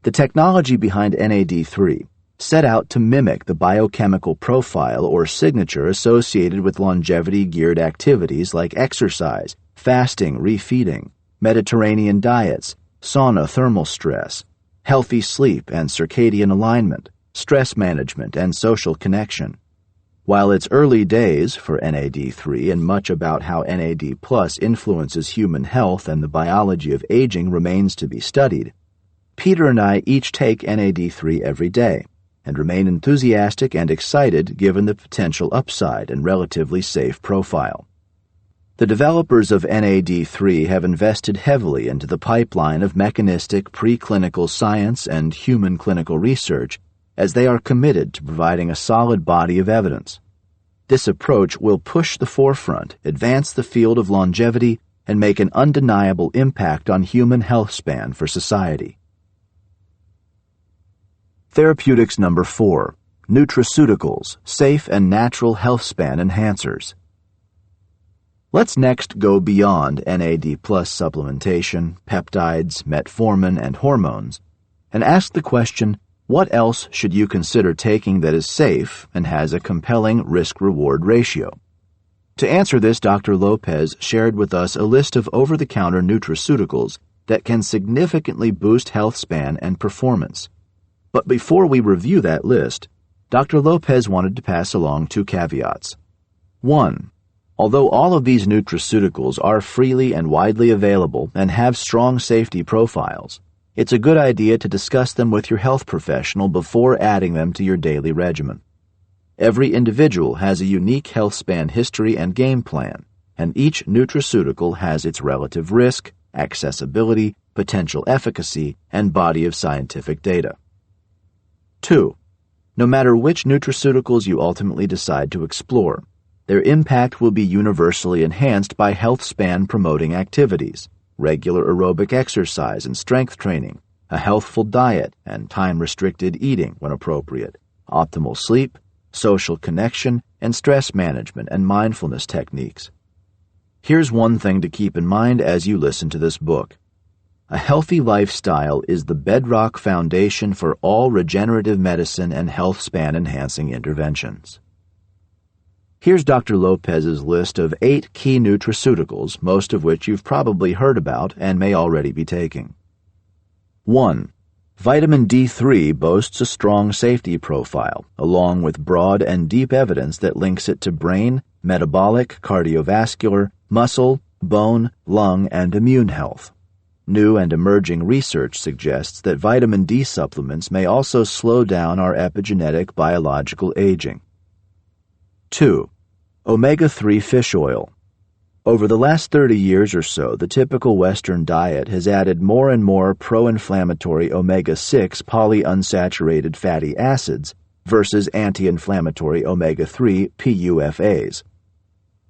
The technology behind NAD3 set out to mimic the biochemical profile or signature associated with longevity-geared activities like exercise, fasting, refeeding, Mediterranean diets, sauna thermal stress, healthy sleep and circadian alignment, stress management, and social connection. While it's early days for NAD3 and much about how NAD+ influences human health and the biology of aging remains to be studied, Peter and I each take NAD3 every day and remain enthusiastic and excited given the potential upside and relatively safe profile. The developers of NAD3 have invested heavily into the pipeline of mechanistic preclinical science and human clinical research as they are committed to providing a solid body of evidence. This approach will push the forefront, advance the field of longevity, and make an undeniable impact on human health span for society. Therapeutics number 4. Nutraceuticals, safe and natural health span enhancers. Let's next go beyond NAD+ supplementation, peptides, metformin, and hormones, and ask the question, what else should you consider taking that is safe and has a compelling risk-reward ratio? To answer this, Dr. Lopez shared with us a list of over-the-counter nutraceuticals that can significantly boost health span and performance. But before we review that list, Dr. Lopez wanted to pass along 2 caveats. 1. Although all of these nutraceuticals are freely and widely available and have strong safety profiles, it's a good idea to discuss them with your health professional before adding them to your daily regimen. Every individual has a unique health span history and game plan, and each nutraceutical has its relative risk, accessibility, potential efficacy, and body of scientific data. 2. No matter which nutraceuticals you ultimately decide to explore, their impact will be universally enhanced by health span promoting activities, regular aerobic exercise and strength training, a healthful diet and time-restricted eating when appropriate, optimal sleep, social connection, and stress management and mindfulness techniques. Here's one thing to keep in mind as you listen to this book. A healthy lifestyle is the bedrock foundation for all regenerative medicine and health span enhancing interventions. Here's Dr. Lopez's list of 8 key nutraceuticals, most of which you've probably heard about and may already be taking. 1. Vitamin D3 boasts a strong safety profile, along with broad and deep evidence that links it to brain, metabolic, cardiovascular, muscle, bone, lung, and immune health. New and emerging research suggests that vitamin D supplements may also slow down our epigenetic biological aging. 2. Omega-3 fish oil. Over the last 30 years or so, the typical Western diet has added more and more pro-inflammatory omega-6 polyunsaturated fatty acids versus anti-inflammatory omega-3 PUFAs.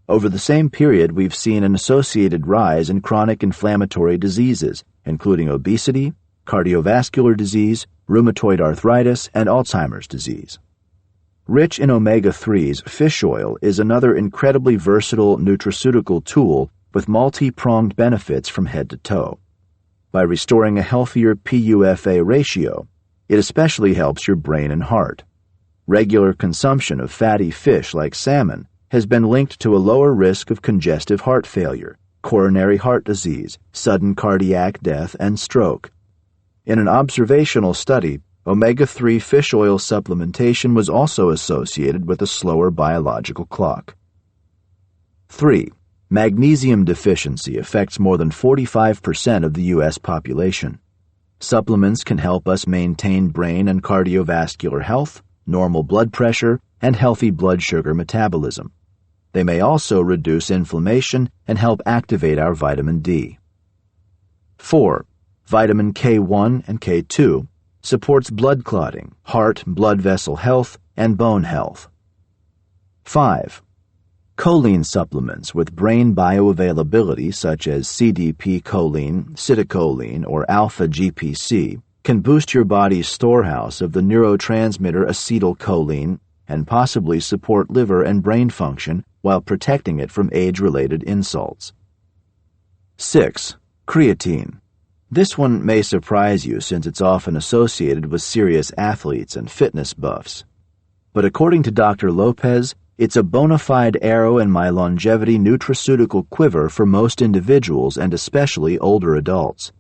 Over the same period, we've seen an associated rise in chronic inflammatory diseases, including obesity, cardiovascular disease, rheumatoid arthritis, and Alzheimer's disease. Rich in omega-3s, fish oil is another incredibly versatile nutraceutical tool with multi-pronged benefits from head to toe. By restoring a healthier PUFA ratio, it especially helps your brain and heart. Regular consumption of fatty fish like salmon has been linked to a lower risk of congestive heart failure, coronary heart disease, sudden cardiac death, and stroke. In an observational study, omega-3 fish oil supplementation was also associated with a slower biological clock. 3. Magnesium deficiency affects more than 45% of the U.S. population. Supplements can help us maintain brain and cardiovascular health, normal blood pressure, and healthy blood sugar metabolism. They may also reduce inflammation and help activate our vitamin D. 4. Vitamin K1 and K2 supports blood clotting, heart, blood vessel health, and bone health. 5. Choline supplements with brain bioavailability such as CDP-choline, citicholine, or alpha-GPC can boost your body's storehouse of the neurotransmitter acetylcholine and possibly support liver and brain function while protecting it from age-related insults. 6. Creatine. This one may surprise you since it's often associated with serious athletes and fitness buffs. But according to Dr. Lopez, it's a bona fide arrow in my longevity nutraceutical quiver for most individuals and especially older adults.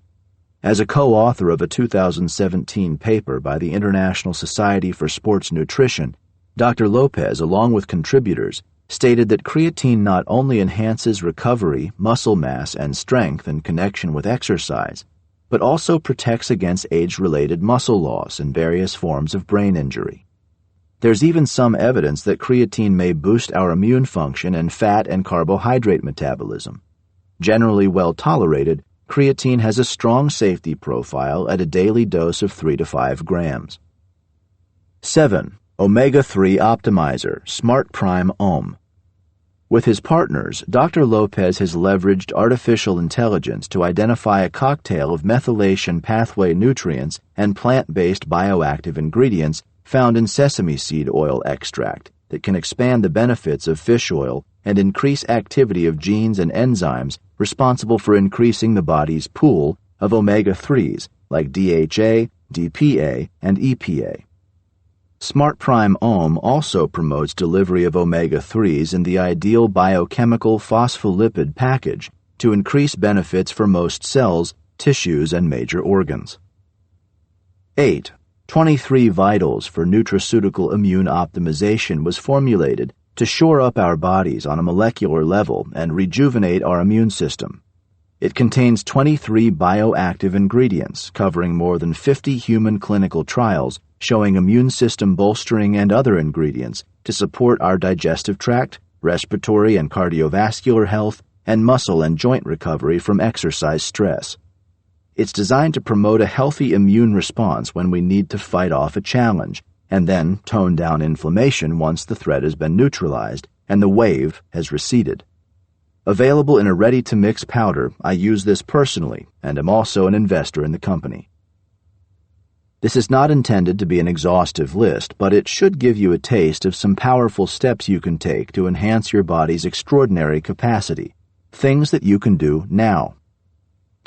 As a co-author of a 2017 paper by the International Society for Sports Nutrition, Dr. Lopez, along with contributors, stated that creatine not only enhances recovery, muscle mass, and strength in connection with exercise, but also protects against age-related muscle loss and various forms of brain injury. There's even some evidence that creatine may boost our immune function and fat and carbohydrate metabolism. Generally well tolerated, creatine has a strong safety profile at a daily dose of 3 to 5 grams. 7. Omega-3 Optimizer, Smart Prime OM. With his partners, Dr. Lopez has leveraged artificial intelligence to identify a cocktail of methylation pathway nutrients and plant-based bioactive ingredients found in sesame seed oil extract that can expand the benefits of fish oil and increase activity of genes and enzymes responsible for increasing the body's pool of omega-3s like DHA, DPA, and EPA. Smart Prime OM also promotes delivery of omega-3s in the ideal biochemical phospholipid package to increase benefits for most cells, tissues, and major organs. 8. 23 Vitals for Nutraceutical Immune Optimization was formulated to shore up our bodies on a molecular level and rejuvenate our immune system. It contains 23 bioactive ingredients covering more than 50 human clinical trials showing immune system bolstering and other ingredients to support our digestive tract, respiratory and cardiovascular health, and muscle and joint recovery from exercise stress. It's designed to promote a healthy immune response when we need to fight off a challenge, and then tone down inflammation once the threat has been neutralized and the wave has receded. Available in a ready-to-mix powder, I use this personally and am also an investor in the company. This is not intended to be an exhaustive list, but it should give you a taste of some powerful steps you can take to enhance your body's extraordinary capacity, things that you can do now.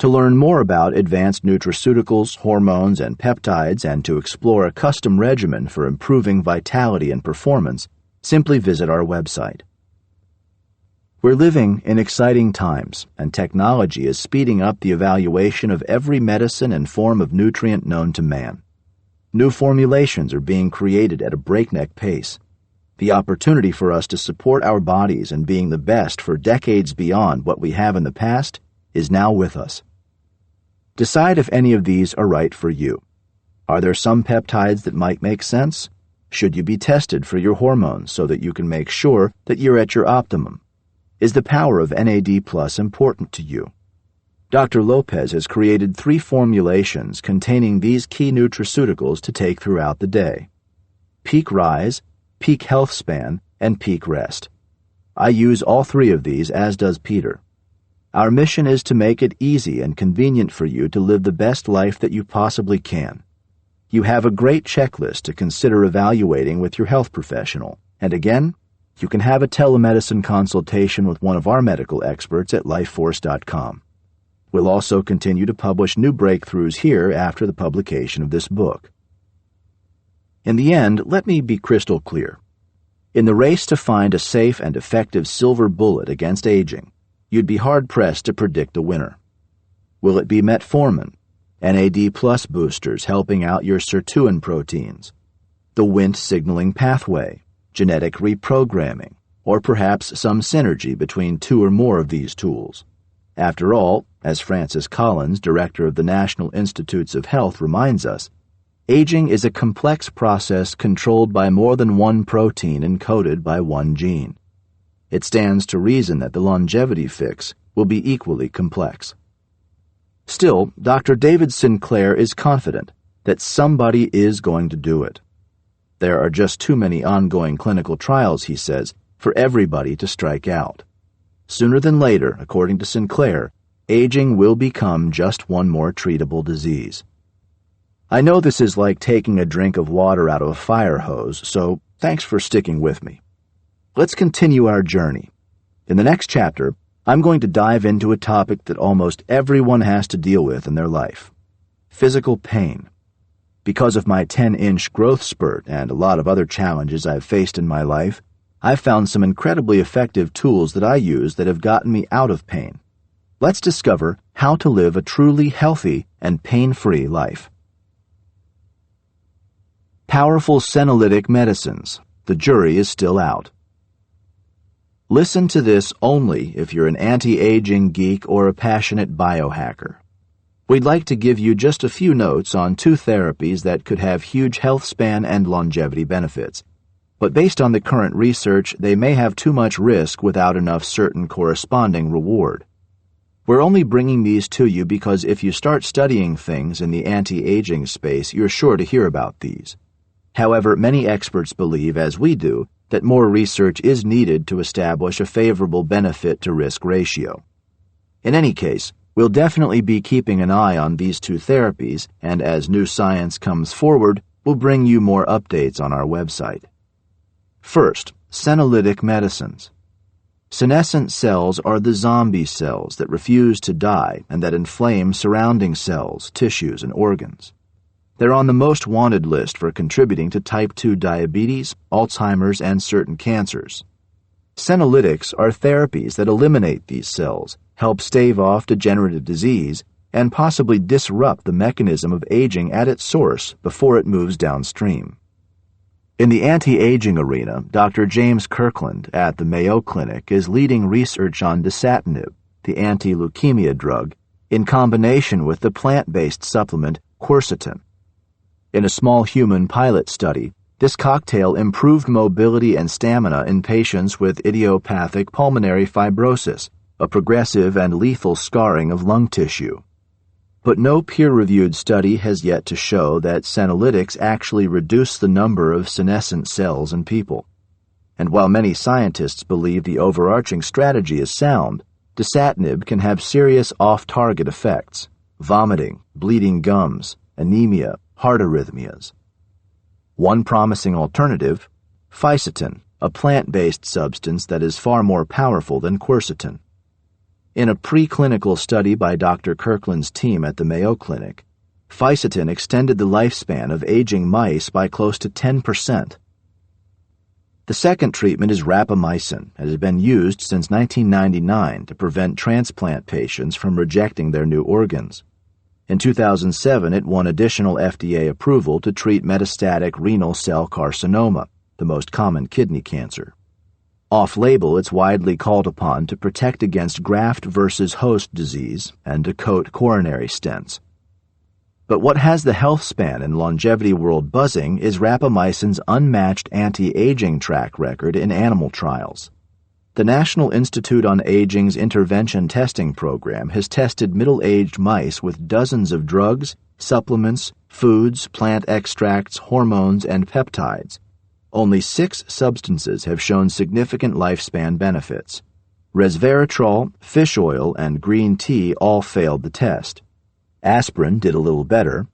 To learn more about advanced nutraceuticals, hormones, and peptides, and to explore a custom regimen for improving vitality and performance, simply visit our website. We're living in exciting times, and technology is speeding up the evaluation of every medicine and form of nutrient known to man. New formulations are being created at a breakneck pace. The opportunity for us to support our bodies in being the best for decades beyond what we have in the past is now with us. Decide if any of these are right for you. Are there some peptides that might make sense? Should you be tested for your hormones so that you can make sure that you're at your optimum? Is the power of NAD+ important to you? Dr. Lopez has created 3 formulations containing these key nutraceuticals to take throughout the day: Peak Rise, Peak Health Span, and Peak Rest. I use all 3 of these, as does Peter. Our mission is to make it easy and convenient for you to live the best life that you possibly can. You have a great checklist to consider evaluating with your health professional, and again, you can have a telemedicine consultation with one of our medical experts at lifeforce.com. We'll also continue to publish new breakthroughs here after the publication of this book. In the end, let me be crystal clear. In the race to find a safe and effective silver bullet against aging, you'd be hard-pressed to predict a winner. Will it be metformin, NAD+ boosters helping out your sirtuin proteins, the Wnt signaling pathway, genetic reprogramming, or perhaps some synergy between 2 or more of these tools? After all, as Francis Collins, director of the National Institutes of Health, reminds us, aging is a complex process controlled by more than one protein encoded by one gene. It stands to reason that the longevity fix will be equally complex. Still, Dr. David Sinclair is confident that somebody is going to do it. There are just too many ongoing clinical trials, he says, for everybody to strike out. Sooner than later, according to Sinclair, aging will become just one more treatable disease. I know this is like taking a drink of water out of a fire hose, so thanks for sticking with me. Let's continue our journey. In the next chapter, I'm going to dive into a topic that almost everyone has to deal with in their life: physical pain. Because of my 10-inch growth spurt and a lot of other challenges I've faced in my life, I've found some incredibly effective tools that I use that have gotten me out of pain. Let's discover how to live a truly healthy and pain-free life. Powerful senolytic medicines. The jury is still out. Listen to this only if you're an anti-aging geek or a passionate biohacker. We'd like to give you just a few notes on 2 therapies that could have huge health span and longevity benefits. But based on the current research, they may have too much risk without enough certain corresponding reward. We're only bringing these to you because if you start studying things in the anti-aging space, you're sure to hear about these. However, many experts believe, as we do, that more research is needed to establish a favorable benefit-to-risk ratio. In any case, we'll definitely be keeping an eye on these 2 therapies, and as new science comes forward, we'll bring you more updates on our website. First, senolytic medicines. Senescent cells are the zombie cells that refuse to die and that inflame surrounding cells, tissues, and organs. They're on the most wanted list for contributing to type 2 diabetes, Alzheimer's, and certain cancers. Senolytics are therapies that eliminate these cells, help stave off degenerative disease, and possibly disrupt the mechanism of aging at its source before it moves downstream. In the anti-aging arena, Dr. James Kirkland at the Mayo Clinic is leading research on dasatinib, the anti-leukemia drug, in combination with the plant-based supplement quercetin. In a small human pilot study, this cocktail improved mobility and stamina in patients with idiopathic pulmonary fibrosis, a progressive and lethal scarring of lung tissue. But no peer-reviewed study has yet to show that senolytics actually reduce the number of senescent cells in people. And while many scientists believe the overarching strategy is sound, dasatinib can have serious off-target effects: vomiting, bleeding gums, anemia, heart arrhythmias. One promising alternative, fisetin, a plant-based substance that is far more powerful than quercetin. In a preclinical study by Dr. Kirkland's team at the Mayo Clinic, fisetin extended the lifespan of aging mice by close to 10%. The second treatment is rapamycin, and has been used since 1999 to prevent transplant patients from rejecting their new organs. In 2007, it won additional FDA approval to treat metastatic renal cell carcinoma, the most common kidney cancer. Off-label, it's widely called upon to protect against graft versus host disease and to coat coronary stents. But what has the health span and longevity world buzzing is rapamycin's unmatched anti-aging track record in animal trials. The National Institute on Aging's intervention testing program has tested middle-aged mice with dozens of drugs, supplements, foods, plant extracts, hormones, and peptides. Only 6 substances have shown significant lifespan benefits. Resveratrol, fish oil, and green tea all failed the test. Aspirin did a little better,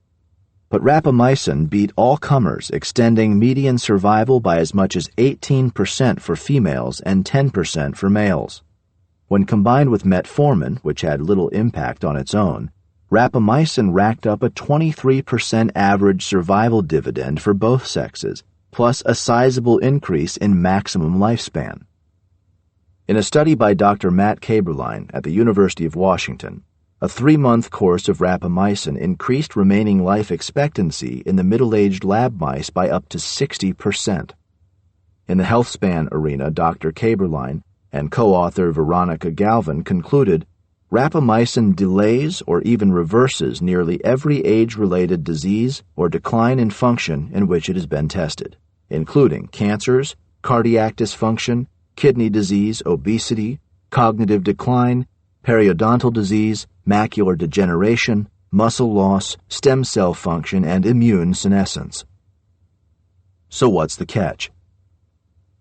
but rapamycin beat all comers, extending median survival by as much as 18% for females and 10% for males. When combined with metformin, which had little impact on its own, rapamycin racked up a 23% average survival dividend for both sexes, plus a sizable increase in maximum lifespan. In a study by Dr. Matt Kaeberlein at the University of Washington, a 3-month course of rapamycin increased remaining life expectancy in the middle-aged lab mice by up to 60%. In the healthspan arena, Dr. Kaeberlein and co-author Veronica Galvin concluded rapamycin delays or even reverses nearly every age-related disease or decline in function in which it has been tested, including cancers, cardiac dysfunction, kidney disease, obesity, cognitive decline, periodontal disease, macular degeneration, muscle loss, stem cell function, and immune senescence. So what's the catch?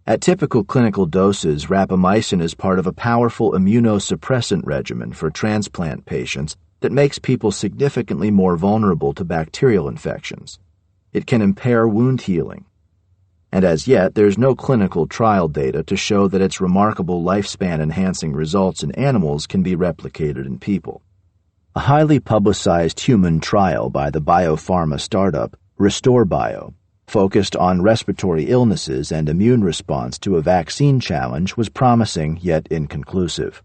At typical clinical doses, rapamycin is part of a powerful immunosuppressant regimen for transplant patients that makes people significantly more vulnerable to bacterial infections. It can impair wound healing. And as yet, there's no clinical trial data to show that its remarkable lifespan-enhancing results in animals can be replicated in people. A highly publicized human trial by the biopharma startup Restore Bio, focused on respiratory illnesses and immune response to a vaccine challenge, was promising yet inconclusive.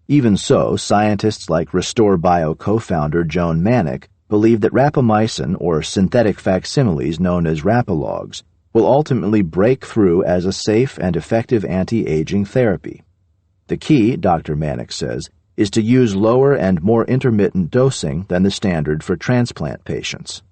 Even so, scientists like Restore Bio co-founder Joan Manick believe that rapamycin, or synthetic facsimiles known as rapalogs, will ultimately break through as a safe and effective anti-aging therapy. The key, Dr. Manick says, is to use lower and more intermittent dosing than the standard for transplant patients.